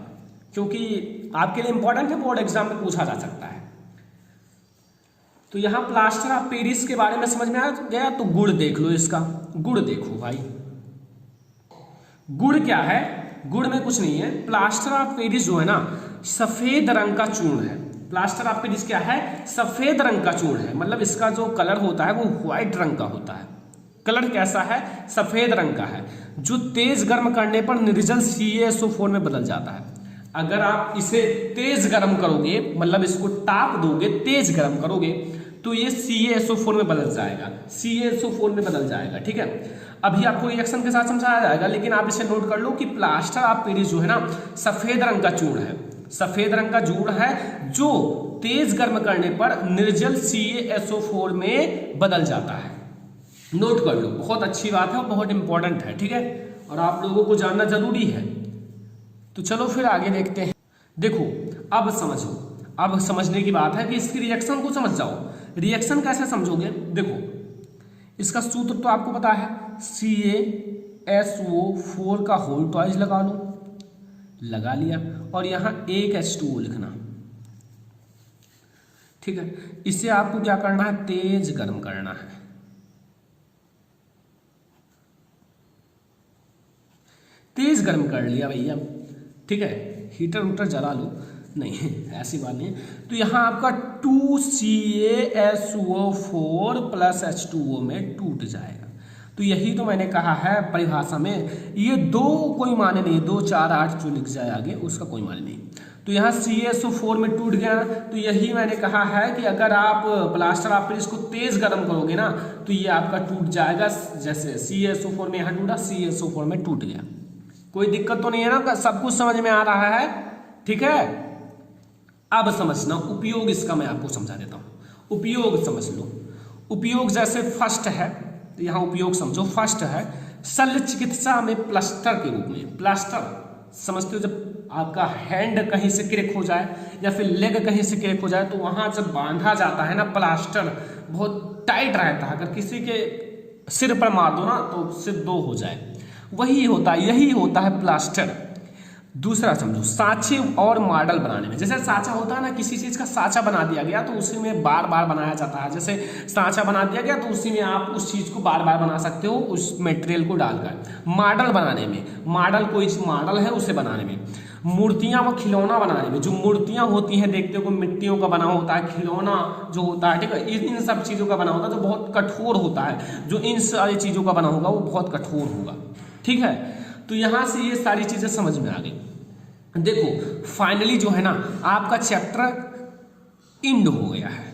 क्योंकि आपके लिए इंपॉर्टेंट है, बोर्ड एग्जाम में पूछा जा सकता है। तो यहां प्लास्टर ऑफ पेरिस के बारे में समझ में आ गया, तो गुण देख लो, इसका गुण देखो भाई, गुड़ क्या है, गुड़ में कुछ नहीं है, प्लास्टर ऑफ पेरिस जो है ना सफेद रंग का चूर्ण है। प्लास्टर ऑफ पेरिस क्या है, सफेद रंग का चूर्ण है, मतलब इसका जो कलर होता है वो व्हाइट रंग का होता है। कलर कैसा है, सफेद रंग का है, जो तेज गर्म करने पर निर्जल CaSO4 में बदल जाता है। अगर आप इसे तेज गर्म करोगे, मतलब इसको ताप दोगे, तेज गर्म करोगे, तो ये CaSO4 में बदल जाएगा, CaSO4 में बदल जाएगा। ठीक है, अभी आपको रिएक्शन के साथ समझाया जाएगा, लेकिन आप इसे नोट कर लो कि प्लास्टर ऑफ पेरिस जो है ना सफेद रंग का चूर्ण है, सफेद रंग का चूर्ण है, जो तेज गर्म करने पर निर्जल CaSO4 में बदल जाता है। नोट कर लो, बहुत अच्छी बात है और बहुत इंपॉर्टेंट है। ठीक है, और आप लोगों को जानना जरूरी है। तो चलो फिर आगे देखते हैं। देखो अब समझो, अब समझने की बात है कि इसकी रिएक्शन को समझ जाओ। रिएक्शन कैसे समझोगे, देखो इसका सूत्र तो आपको पता है, CaSO4 का होल ट्वाइस लगा लो, लगा लिया, और यहां एक H2O लिखना। ठीक है, इसे आपको क्या करना है, तेज गर्म करना है। तेज गर्म कर लिया भैया, ठीक है, हीटर उटर जला लो, नहीं ऐसी बात नहीं है। तो यहाँ आपका 2CaSO4 प्लस H2O में टूट जाएगा। तो यही तो मैंने कहा है परिभाषा में, ये दो कोई माने नहीं, 2 4 8 जो लिख जाए आगे उसका कोई माने नहीं। तो यहाँ CaSO4 में टूट गया, तो यही मैंने कहा है कि अगर आप प्लास्टर ऑफ पेरिस को तेज गर्म करोगे ना तो ये आपका टूट जाएगा। जैसे CaSO4 में यहाँ टूटा, CaSO4 में टूट गया। कोई दिक्कत तो नहीं है ना, सब कुछ समझ में आ रहा है। ठीक है, अब समझना उपयोग, इसका मैं आपको समझा देता हूं। उपयोग समझ लो, उपयोग जैसे फर्स्ट है, तो यहां उपयोग समझो। फर्स्ट है शल्य चिकित्सा में प्लास्टर के रूप में। प्लास्टर समझते हो, जब आपका हैंड कहीं से क्रैक हो जाए या फिर लेग कहीं से क्रैक हो जाए तो वहां जब बांधा जाता है ना, प्लास्टर बहुत टाइट रहता है, अगर किसी के सिर पर मार दो ना तो सिर दो हो जाए, वही होता है, यही होता है प्लास्टर। दूसरा समझो साँचे और मॉडल बनाने में। जैसे साँचा होता है ना, किसी चीज का साँचा बना दिया गया तो उसी में बार बार बनाया जाता है। जैसे साँचा बना दिया गया तो उसी में आप उस चीज को बार बार बना सकते हो उस मटेरियल को डालकर। मॉडल बनाने में, मॉडल कोई मॉडल है उसे बनाने में। मूर्तियां व खिलौना बनाने में, जो मूर्तियां होती हैं देखते हो मिट्टियों का बना होता है, खिलौना जो होता है, ठीक है, इन सब चीजों का बना होता है जो बहुत कठोर होता है। जो इन सारी चीजों का बना होगा वो बहुत कठोर होगा। ठीक है, तो यहां से ये सारी चीजें समझ में आ गई। देखो फाइनली जो है ना आपका चैप्टर इंड हो गया है,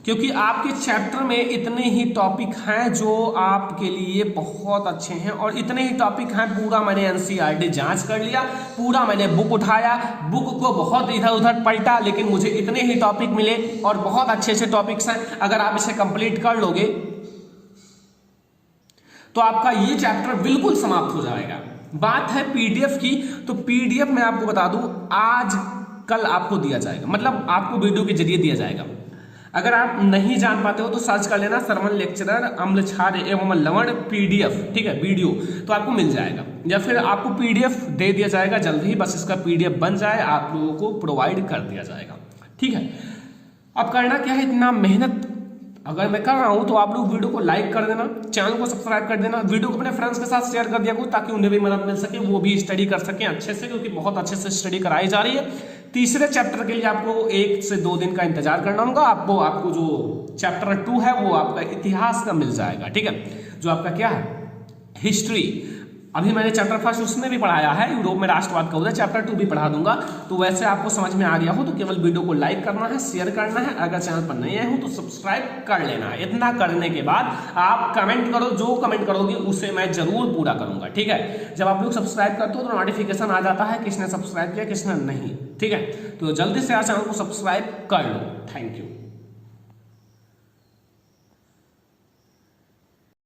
क्योंकि आपके चैप्टर में इतने ही टॉपिक हैं जो आपके लिए बहुत अच्छे हैं, और इतने ही टॉपिक हैं। पूरा मैंने एनसीईआरटी जांच कर लिया, पूरा मैंने बुक उठाया, बुक को बहुत इधर उधर पलटा, लेकिन मुझे इतने ही टॉपिक मिले और बहुत अच्छे अच्छे टॉपिक्स हैं। अगर आप इसे कंप्लीट कर लोगे तो आपका ये चैप्टर बिल्कुल समाप्त हो जाएगा। बात है पीडीएफ की, तो पीडीएफ मैं आपको बता दूं आज कल आपको दिया जाएगा, मतलब आपको वीडियो के जरिए दिया जाएगा। अगर आप नहीं जान पाते हो तो सर्च कर लेना सरमन लेक्चरर अम्ल क्षार एवं लवण पीडीएफ, ठीक है, वीडियो, तो आपको मिल जाएगा। या फिर आपको पीडीएफ दे दिया जाएगा जल्द ही, बस इसका पीडीएफ बन जाए आप लोगों को प्रोवाइड कर दिया जाएगा। ठीक है, अब करना क्या है, इतना मेहनत अगर मैं कर रहा हूं तो आप लोग वीडियो को लाइक कर देना, चैनल को सब्सक्राइब कर देना, वीडियो को अपने फ्रेंड्स के साथ शेयर कर दिया करो ताकि उन्हें भी मदद मिल सके, वो भी स्टडी कर सकें अच्छे से, क्योंकि बहुत अच्छे से स्टडी कराई जा रही है। तीसरे चैप्टर के लिए आपको 1 से 2 दिन का इंतजार करना होगा। आपको जो चैप्टर 2 है वो आपका इतिहास का मिल जाएगा। ठीक है, जो आपका क्या है हिस्ट्री, अभी मैंने चैप्टर 1 उसमें भी पढ़ाया है, यूरोप में राष्ट्रवाद का उदय, चैप्टर 2 भी पढ़ा दूंगा। तो वैसे आपको समझ में आ गया हो तो केवल वीडियो को लाइक करना है, शेयर करना है, अगर चैनल पर नए आए हो तो सब्सक्राइब कर लेना है। इतना करने के बाद आप कमेंट करो, जो कमेंट करोगे उसे मैं जरूर पूरा करूंगा। ठीक है, जब आप लोग सब्सक्राइब करते हो तो नोटिफिकेशन आ जाता है किसने सब्सक्राइब किया किसने नहीं। ठीक है, तो जल्दी से चैनल को सब्सक्राइब कर लो। Thank you.